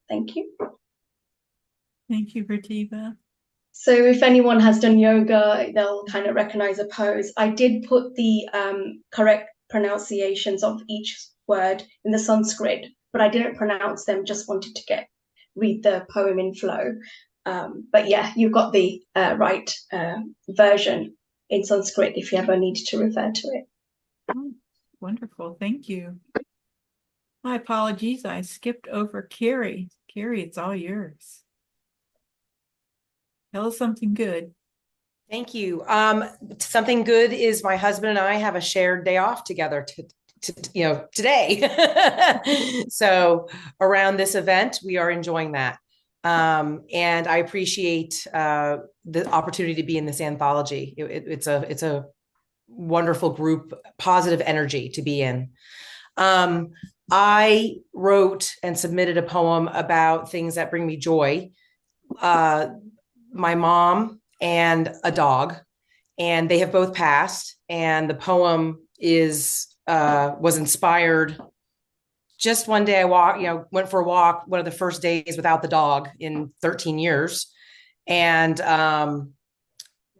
Thank you. Thank you, Prativa. So if anyone has done yoga, they'll kind of recognize a pose. I did put the correct pronunciations of each word in the Sanskrit, but I didn't pronounce them, just wanted to read the poem in flow. But yeah, you've got the right version in Sanskrit if you ever need to refer to it. Oh, wonderful. Thank you. My apologies. I skipped over Carrie. Carrie, it's all yours. Tell us something good. Thank you. Something good is my husband and I have a shared day off together today. So around this event, we are enjoying that. And I appreciate the opportunity to be in this anthology. It's a wonderful group, positive energy to be in. I wrote and submitted a poem about things that bring me joy. My mom and a dog, and they have both passed. And the poem was inspired. Just one day I went for a walk, one of the first days without the dog in 13 years. And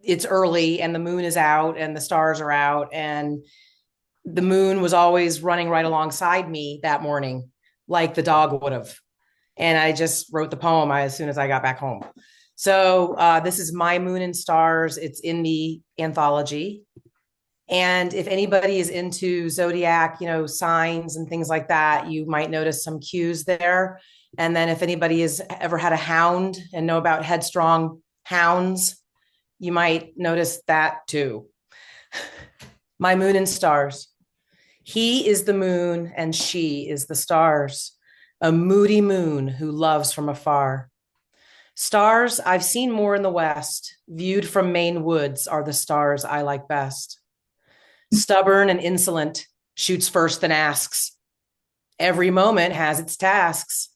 it's early and the moon is out and the stars are out, and the moon was always running right alongside me that morning, like the dog would have. And I just wrote the poem as soon as I got back home. So this is My Moon and Stars. It's in the anthology. And if anybody is into zodiac, signs and things like that, you might notice some cues there. And then if anybody has ever had a hound and know about headstrong hounds, you might notice that too. My moon and stars. He is the moon and she is the stars, a moody moon who loves from afar. Stars I've seen more in the west, viewed from Maine woods are the stars I like best. Stubborn and insolent, shoots first then asks. Every moment has its tasks.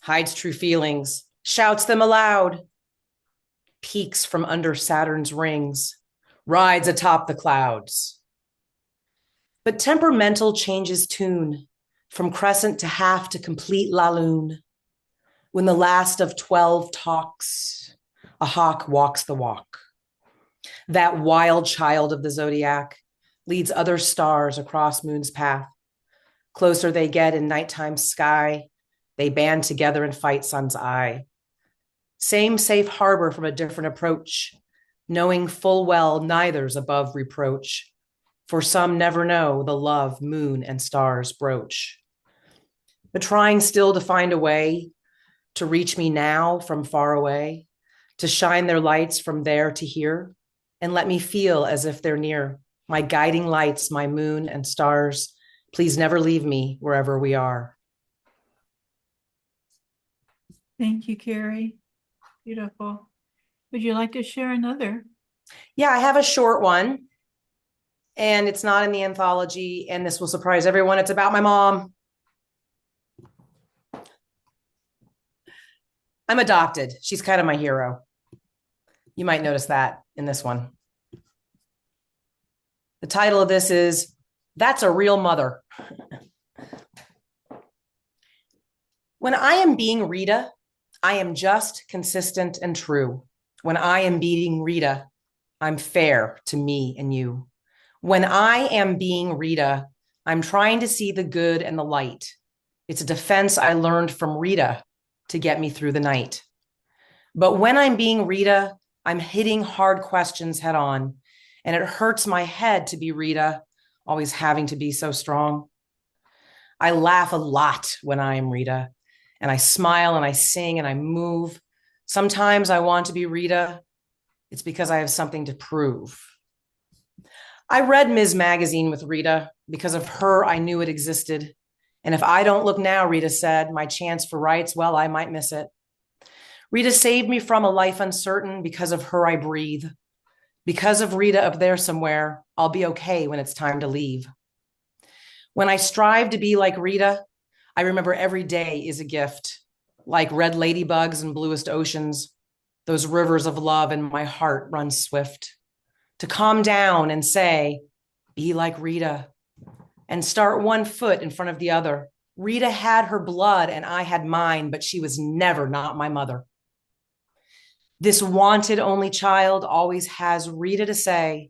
Hides true feelings, shouts them aloud. Peeks from under Saturn's rings, rides atop the clouds. But temperamental changes tune, from crescent to half to complete la lune. When the last of 12 talks, a hawk walks the walk. That wild child of the zodiac leads other stars across moon's path. Closer they get in nighttime sky, they band together and fight sun's eye. Same safe harbor from a different approach, knowing full well neither's above reproach. For some never know the love moon and stars broach. But trying still to find a way to reach me now from far away, to shine their lights from there to here, and let me feel as if they're near. My guiding lights, my moon and stars, please never leave me wherever we are. Thank you, Carrie. Beautiful. Would you like to share another? Yeah, I have a short one, and it's not in the anthology, and this will surprise everyone. It's about my mom. I'm adopted. She's kind of my hero. You might notice that in this one. The title of this is, That's a Real Mother. When I am being Rita, I am just, consistent, and true. When I am being Rita, I'm fair to me and you. When I am being Rita, I'm trying to see the good and the light. It's a defense I learned from Rita to get me through the night. But when I'm being Rita, I'm hitting hard questions head on, and it hurts my head to be Rita, always having to be so strong. I laugh a lot when I am Rita, and I smile and I sing and I move. Sometimes I want to be Rita. It's because I have something to prove. I read Ms. Magazine with Rita. Because of her, I knew it existed. And if I don't look now, Rita said, my chance for rights, well, I might miss it. Rita saved me from a life uncertain. Because of her, I breathe. Because of Rita up there somewhere, I'll be okay when it's time to leave. When I strive to be like Rita, I remember every day is a gift, like red ladybugs and bluest oceans. Those rivers of love in my heart run swift. To calm down and say, be like Rita, and start one foot in front of the other. Rita had her blood and I had mine, but she was never not my mother. This wanted only child always has Rita to say,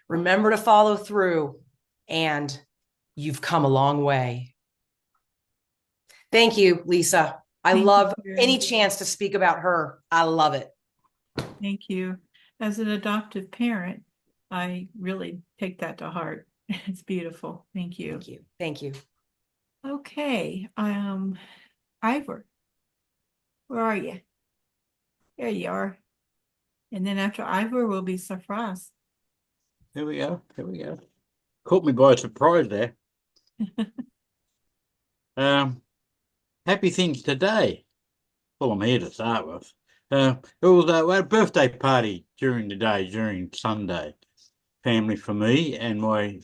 remember to follow through, and you've come a long way. Thank you, Lisa. I love any chance to speak about her. I love it. Thank you. As an adoptive parent, I really take that to heart. It's beautiful. Thank you. Thank you. Thank you. Okay. Ivor, where are you? There you are. And then after Ivor will be Safras. Here we go. Here we go. Caught me by surprise there. Happy things today. Well, I'm here to start with. We had a birthday party during the day, during Sunday. Family for me and my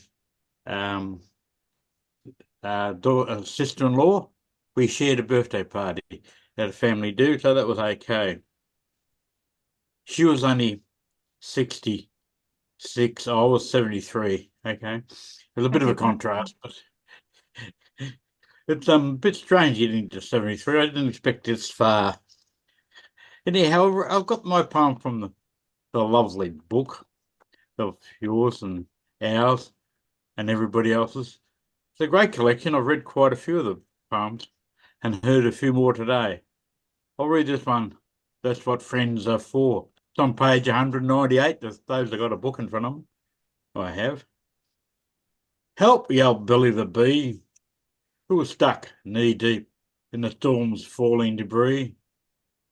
sister-in-law. We shared a birthday party at a family do, so that was okay. She was only 66. I was 73. Okay. It was a bit of a contrast, but it's a bit strange getting to 73. I didn't expect this far. Anyhow, I've got my poem from the lovely book of yours and ours and everybody else's. It's a great collection. I've read quite a few of the poems and heard a few more today. I'll read this one. That's what friends are for. It's on page 198. Those that got a book in front of them. I have. Help, yelled Billy the Bee, who was stuck knee-deep in the storm's falling debris.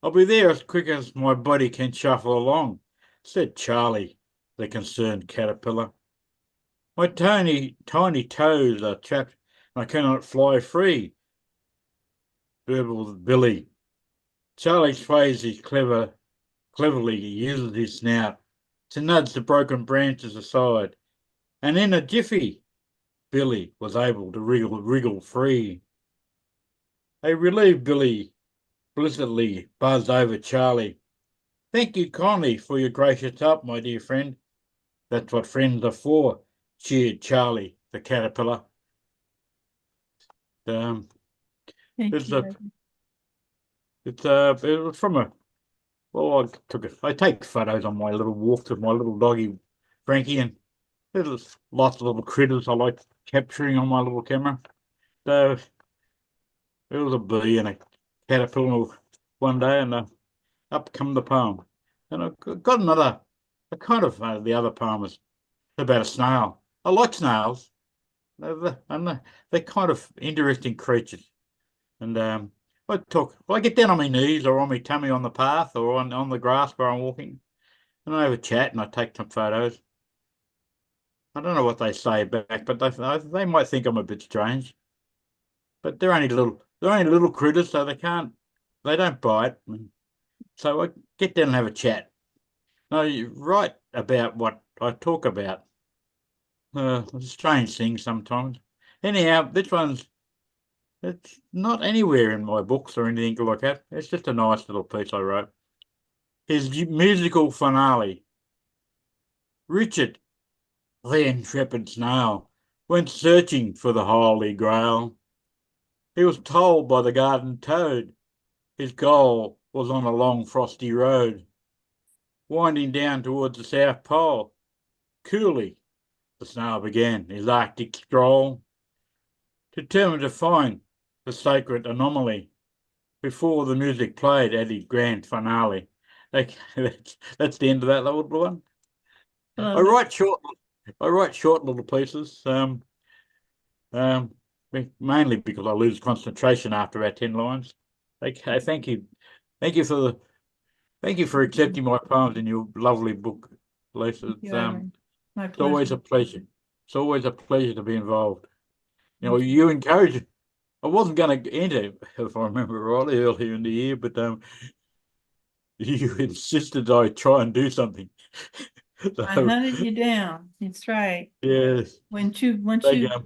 I'll be there as quick as my body can shuffle along, said Charlie, the concerned caterpillar. My tiny toes are trapped, and I cannot fly free, burbled Billy. Charlie sways cleverly uses his snout to nudge the broken branches aside, and in a jiffy, Billy was able to wriggle free. A relieved Billy blissfully buzzed over Charlie. Thank you kindly for your gracious help, my dear friend. That's what friends are for, cheered Charlie, the caterpillar. Thank It's you. it was from a well, I take photos on my little walks with my little doggy Frankie, and there's lots of little critters I like capturing on my little camera. So it was a bee and a caterpillar one day, and up come the poem. And I got another, a kind of the other poem is about a snail. I like snails. They're kind of interesting creatures. And I get down on my knees or on my tummy on the path or on the grass where I'm walking, and I have a chat and I take some photos. I don't know what they say back, but they might think I'm a bit strange. But they're only little critters, so they don't bite. So I get down and have a chat. I write about what I talk about. Strange things sometimes. Anyhow, it's not anywhere in my books or anything like that. It's just a nice little piece I wrote. His musical finale. Richard, the intrepid snail, went searching for the Holy Grail. He was told by the garden toad his goal was on a long frosty road, winding down towards the South Pole. Coolly, the snail began his Arctic stroll, determined to find the sacred anomaly before the music played at his grand finale. That's the end of that little one. I write short little pieces, mainly because I lose concentration after about 10 lines. Okay, thank you. Thank you for accepting my poems in your lovely book, Lisa. It's always a pleasure. It's always a pleasure to be involved. You know, you encourage. I wasn't going to enter, if I remember rightly, earlier in the year, but you insisted I try and do something. So, I hunted you down. That's right. Yes. Once you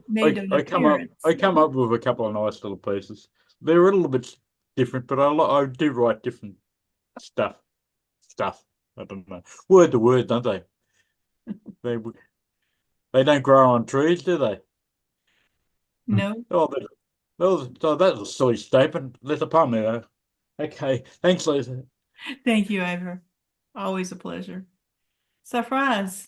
made an appearance. I come up with a couple of nice little pieces. They're a little bit different, but I do write different stuff. I don't know. Word to word, don't they? They don't grow on trees, do they? No. Oh, that was a silly statement. Let the poem there. Okay. Thanks, Lisa. Thank you, Ivor. Always a pleasure. Safraz.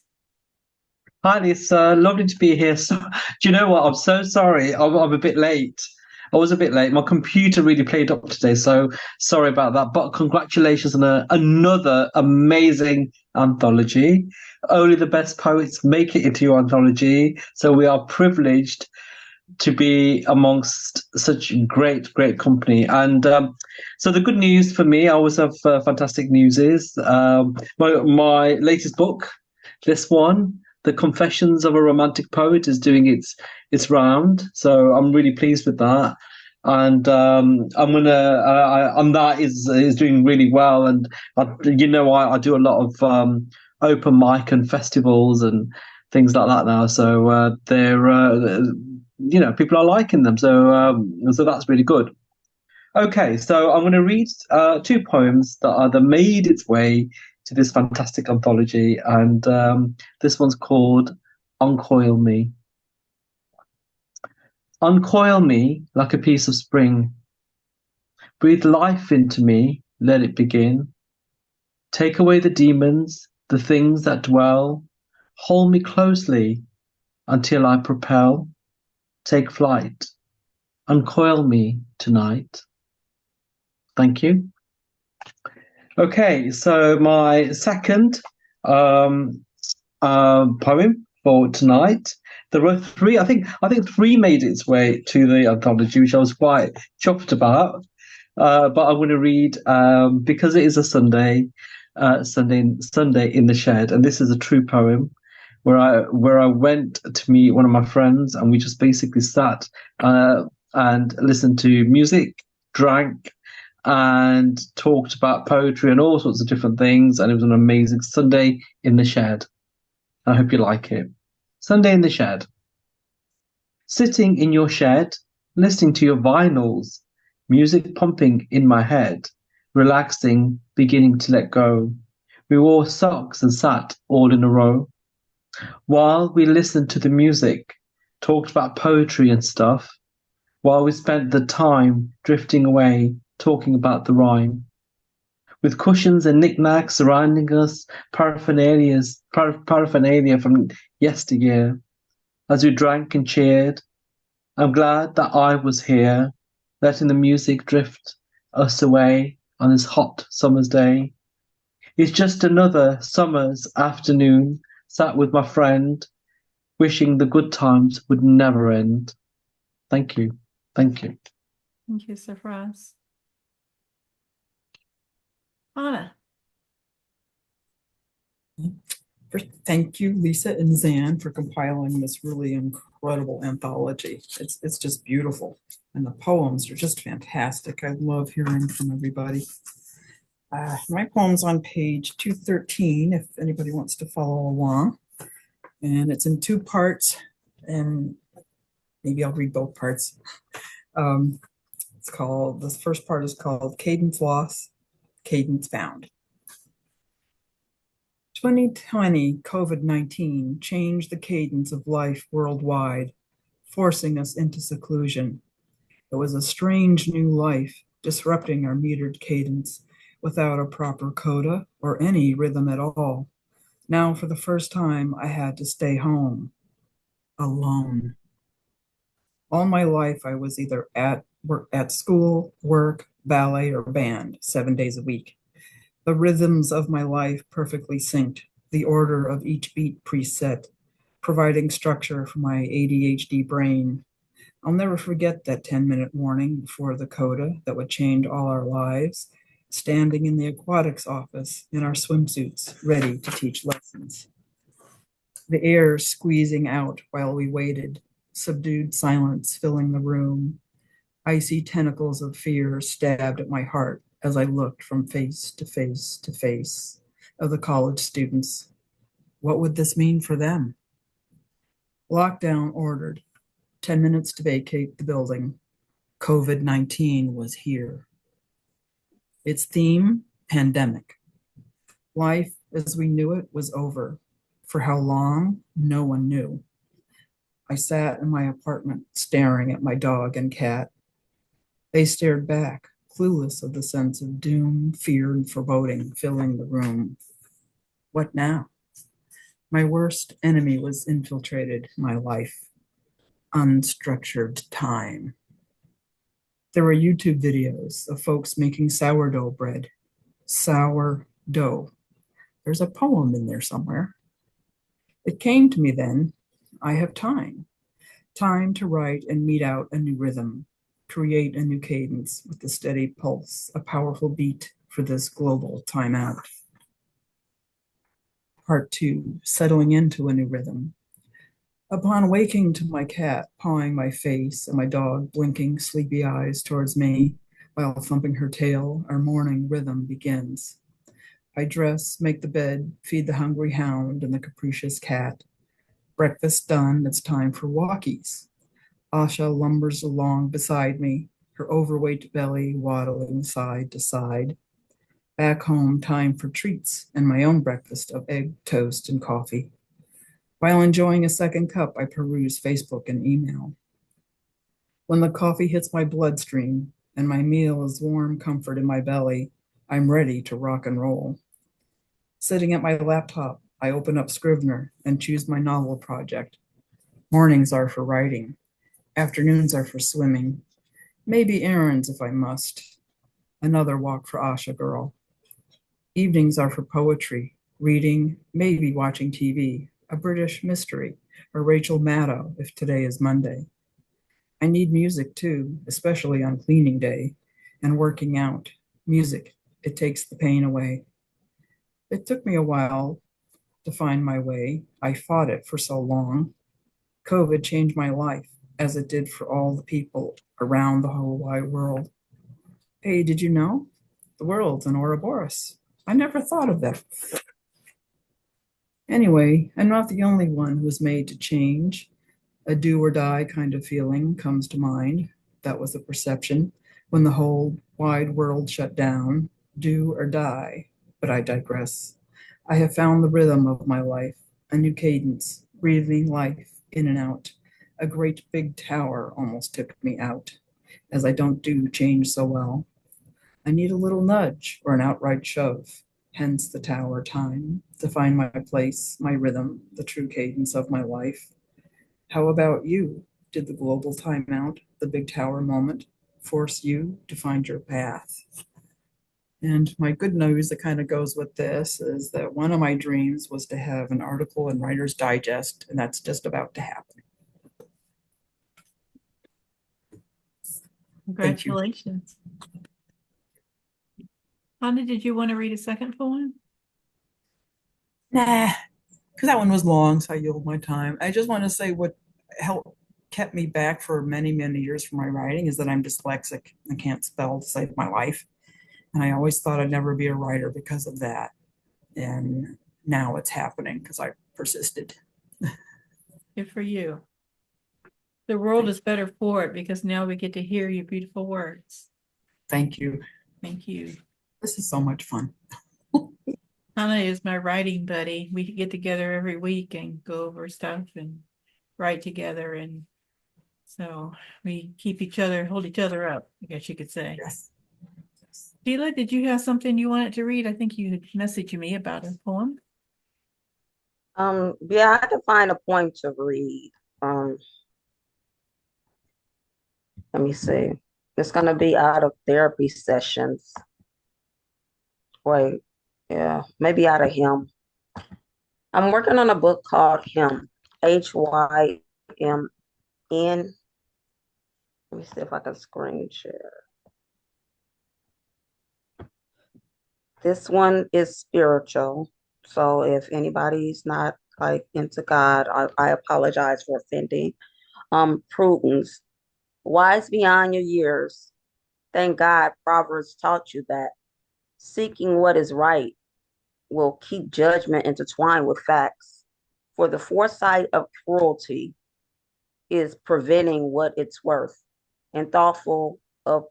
Hi, Lisa. Lovely to be here. So, do you know what? I'm so sorry. I'm a bit late. I was a bit late. My computer really played up today, so sorry about that. But congratulations on another amazing anthology. Only the best poets make it into your anthology, so we are privileged to be amongst such great company. And so the good news for me, I always have fantastic news is my latest book, this one, The Confessions of a Romantic Poet, is doing its round. So I'm really pleased with that. And I'm gonna and that is doing really well. And I do a lot of open mic and festivals and things like that now. So people are liking them. So that's really good. Okay, so I'm going to read two poems that made its way to this fantastic anthology, and this one's called "Uncoil Me." Uncoil me like a piece of spring. Breathe life into me, let it begin. Take away the demons, the things that dwell. Hold me closely until I propel. Take flight. Uncoil me tonight. Thank you. Okay, so my second poem for tonight. There were three. I think three made its way to the anthology, which I was quite chuffed about. But I'm going to read because it is a Sunday in the shed, and this is a true poem where I went to meet one of my friends, and we just basically sat and listened to music, drank, and talked about poetry and all sorts of different things. And it was an amazing Sunday in the shed. I hope you like it. Sunday in the shed. Sitting in your shed, listening to your vinyls, music pumping in my head, relaxing, beginning to let go. We wore socks and sat all in a row. While we listened to the music, talked about poetry and stuff, while we spent the time drifting away, talking about the rhyme. With cushions and knickknacks surrounding us, paraphernalia from yesteryear. As we drank and cheered, I'm glad that I was here, letting the music drift us away on this hot summer's day. It's just another summer's afternoon, sat with my friend, wishing the good times would never end. Thank you. Thank you. Thank you, Safraz. Anna. First, thank you, Lisa and Zan, for compiling this really incredible anthology. It's just beautiful, and the poems are just fantastic. I love hearing from everybody. My poem's on page 213, if anybody wants to follow along, and it's in two parts, and maybe I'll read both parts. The first part is called Cadence Loss, Cadence Found. 2020 COVID-19 changed the cadence of life worldwide, forcing us into seclusion. It was a strange new life, disrupting our metered cadence without a proper coda or any rhythm at all. Now, for the first time, I had to stay home, alone. All my life, I was either at school, work, ballet, or band 7 days a week. The rhythms of my life perfectly synced, the order of each beat preset, providing structure for my ADHD brain. I'll never forget that 10-minute warning before the coda that would change all our lives, standing in the aquatics office in our swimsuits, ready to teach lessons. The air squeezing out while we waited, subdued silence filling the room. Icy tentacles of fear stabbed at my heart as I looked from face to face to face of the college students. What would this mean for them? Lockdown ordered, 10 minutes to vacate the building. COVID-19 was here. Its theme, pandemic. Life as we knew it was over. For how long, no one knew. I sat in my apartment staring at my dog and cat. They stared back, clueless of the sense of doom, fear, and foreboding filling the room. What now? My worst enemy was infiltrated my life. Unstructured time. There were YouTube videos of folks making sourdough bread. Sourdough. There's a poem in there somewhere. It came to me then, I have time. Time to write and mete out a new rhythm. Create a new cadence with a steady pulse, a powerful beat for this global timeout. Part 2, settling into a new rhythm. Upon waking to my cat pawing my face and my dog blinking sleepy eyes towards me while thumping her tail, our morning rhythm begins. I dress, make the bed, feed the hungry hound and the capricious cat. Breakfast done, it's time for walkies. Asha lumbers along beside me, her overweight belly waddling side to side. Back home, time for treats and my own breakfast of egg, toast, and coffee. While enjoying a second cup, I peruse Facebook and email. When the coffee hits my bloodstream and my meal is warm comfort in my belly, I'm ready to rock and roll. Sitting at my laptop, I open up Scrivener and choose my novel project. Mornings are for writing. Afternoons are for swimming. Maybe errands if I must. Another walk for Asha girl. Evenings are for poetry, reading, maybe watching TV, a British mystery, or Rachel Maddow if today is Monday. I need music too, especially on cleaning day, and working out. Music, it takes the pain away. It took me a while to find my way. I fought it for so long. COVID changed my life, as it did for all the people around the whole wide world. Hey, did you know? The world's an Ouroboros. I never thought of that. Anyway, I'm not the only one who was made to change. A do or die kind of feeling comes to mind. That was the perception when the whole wide world shut down. Do or die. But I digress. I have found the rhythm of my life, a new cadence, breathing life in and out. A great big tower almost tipped me out, as I don't do change so well. I need a little nudge or an outright shove, hence the tower time, to find my place, my rhythm, the true cadence of my life. How about you? Did the global timeout, the big tower moment, force you to find your path? And my good news that kind of goes with this is that one of my dreams was to have an article in Writer's Digest, and that's just about to happen. Congratulations. Hannah, did you want to read a second poem? Nah, because that one was long, so I yield my time. I just want to say what helped kept me back for many, many years from my writing is that I'm dyslexic and can't spell to save my life. And I always thought I'd never be a writer because of that. And now it's happening because I persisted. Good for you. The world is better for it because now we get to hear your beautiful words. Thank you. Thank you. This is so much fun. Hannah is my writing buddy. We get together every week and go over stuff and write together. And so we keep each other, hold each other up, I guess you could say. Yes. Sheila, did you have something you wanted to read? I think you messaged me about a poem. Yeah, I can find a poem to read. Let me see. It's gonna be out of therapy sessions. Wait, yeah, maybe out of him. I'm working on a book called Him, Hymn. Let me see if I can screen share. This one is spiritual. So if anybody's not like into God, I apologize for offending. Prudence, wise beyond your years. Thank God Proverbs taught you that. Seeking what is right will keep judgment intertwined with facts. For the foresight of cruelty is preventing what it's worth, and thoughtful of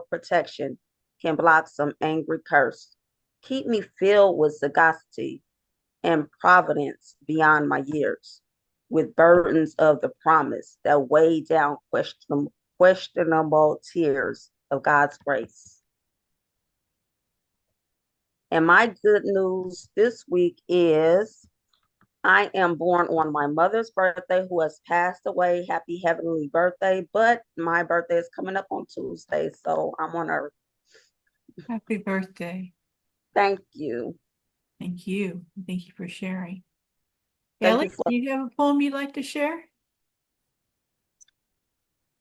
protection can block some angry curse. Keep me filled with sagacity and providence beyond my years, with burdens of the promise that weigh down questionable tears of God's grace. And my good news this week is I am born on my mother's birthday, who has passed away. Happy heavenly birthday. But my birthday is coming up on Tuesday, so I'm on Earth. Happy birthday. Thank you. Thank you. Thank you for sharing. Thank Ellie, you for- do you have a poem you'd like to share?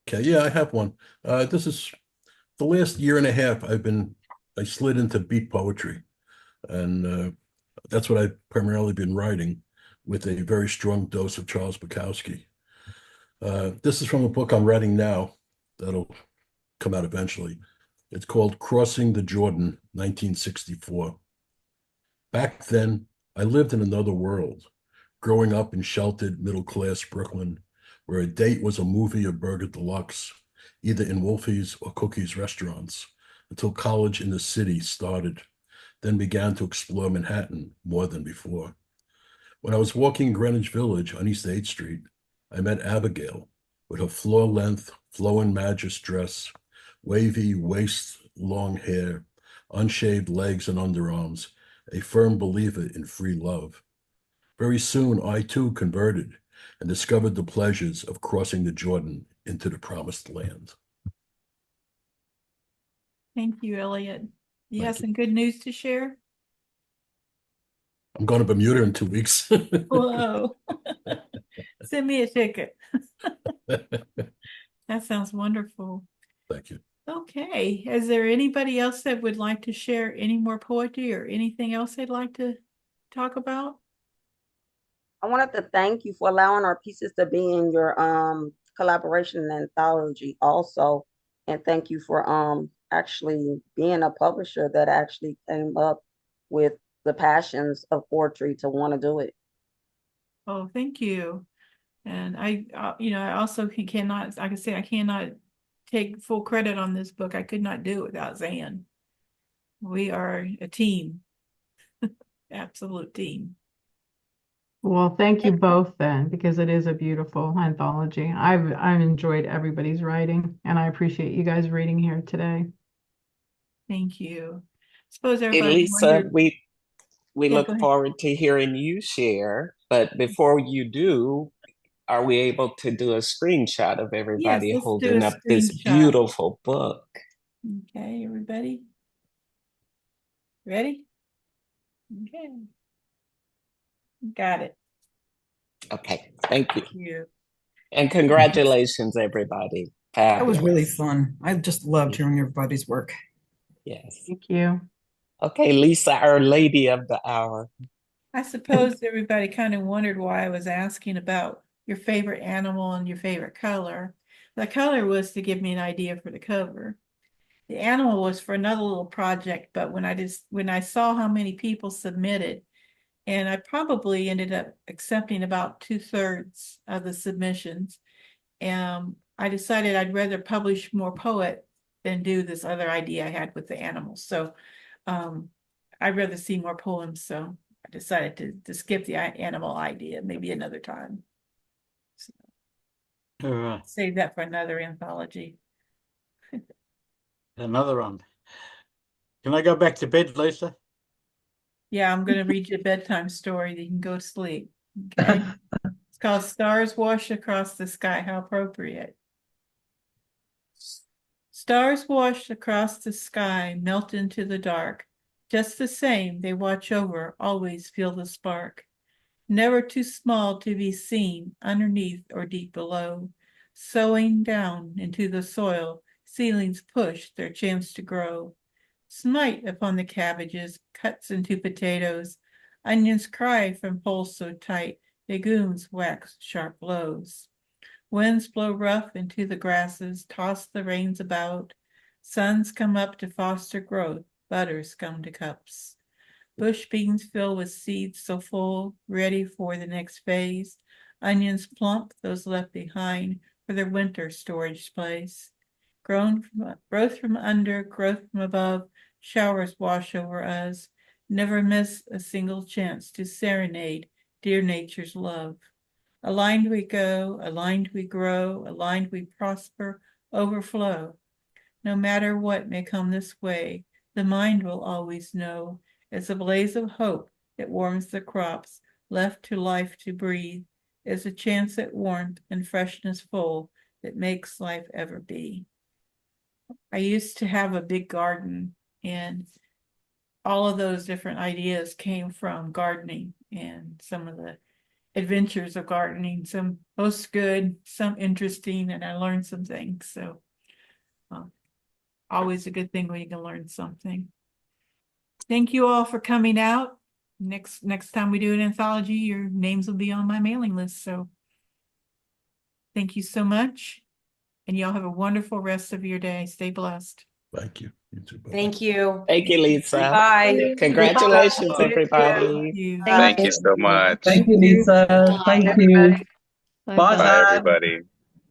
Okay, yeah, I have one. This is the last year and a half I slid into beat poetry, and that's what I've primarily been writing, with a very strong dose of Charles Bukowski. This is from a book I'm writing now that'll come out eventually. It's called Crossing the Jordan, 1964. Back then, I lived in another world, growing up in sheltered middle-class Brooklyn, where a date was a movie or burger deluxe, either in Wolfie's or Cookie's restaurants, until college in the city started, then began to explore Manhattan more than before. When I was walking Greenwich Village on East 8th Street, I met Abigail with her floor-length, flowing Madras dress, wavy waist-long hair, unshaved legs and underarms, a firm believer in free love. Very soon, I too converted and discovered the pleasures of crossing the Jordan into the promised land. Thank you, Elliot. You have Thank you. some good news to share? I'm going to Bermuda in 2 weeks. Whoa. Send me a ticket. That sounds wonderful. Thank you. Okay. Is there anybody else that would like to share any more poetry or anything else they'd like to talk about? I wanted to thank you for allowing our pieces to be in your collaboration and anthology also. And thank you for actually being a publisher that actually came up with the passions of poetry to want to do it. Oh, thank you. And I also cannot, like I say, I cannot take full credit on this book. I could not do it without Zan. We are a team, absolute team. Well, thank you both then, because it is a beautiful anthology. I've enjoyed everybody's writing, and I appreciate you guys reading here today. Thank you. Suppose Hey, everybody Lisa, wondered. we Yeah, look go ahead. forward to hearing you share. But before you do, are we able to do a screenshot of Yes, everybody let's do a holding up this screenshot. beautiful book? Okay, everybody. Ready? Okay. Got it. Okay, thank you. Thank you. And congratulations, everybody. That was Fabulous. really fun. I just loved hearing everybody's work. Yes. Thank you. Okay, Lisa, our lady of the hour. I suppose everybody kind of wondered why I was asking about your favorite animal and your favorite color. The color was to give me an idea for the cover. The animal was for another little project, but when I saw how many people submitted, and I probably ended up accepting about 2/3 of the submissions, I decided I'd rather publish more poet than do this other idea I had with the animals. So I'd rather see more poems. So I decided to skip the animal idea, maybe another time. So save that for another anthology. Another one. Can I go back to bed, Lisa? Yeah, I'm going to read you a bedtime story that you can go to sleep. Okay. It's called Stars Wash Across the Sky. How appropriate. Stars wash across the sky, melt into the dark. Just the same, they watch over, always feel the spark. Never too small to be seen, underneath or deep below. Sowing down into the soil, seedlings push their chance to grow. Smite upon the cabbages, cuts into potatoes. Onions cry from poles so tight, legumes wax sharp blows. Winds blow rough into the grasses, toss the reins about. Suns come up to foster growth, butters come to cups. Bush beans fill with seeds so full, ready for the next phase. Onions plump, those left behind, for their winter storage place. Growth from under, growth from above, showers wash over us. Never miss a single chance to serenade dear nature's love. Aligned we go, aligned we grow, aligned we prosper, overflow. No matter what may come this way, the mind will always know. It's a blaze of hope that warms the crops, left to life to breathe. It's a chance at warmth and freshness full that makes life ever be. I used to have a big garden, and all of those different ideas came from gardening and some of the adventures of gardening, some most good, some interesting, and I learned some things. So always a good thing when you can learn something. Thank you all for coming out. Next time we do an anthology, your names will be on my mailing list. So thank you so much. And y'all have a wonderful rest of your day. Stay blessed. Thank you. You too. Bye-bye. Thank you. Thank you, Lisa. Bye. Congratulations, Bye. everybody. Thank you so much. Thank you, Lisa. Thank you. Bye, Bye, Zan. everybody.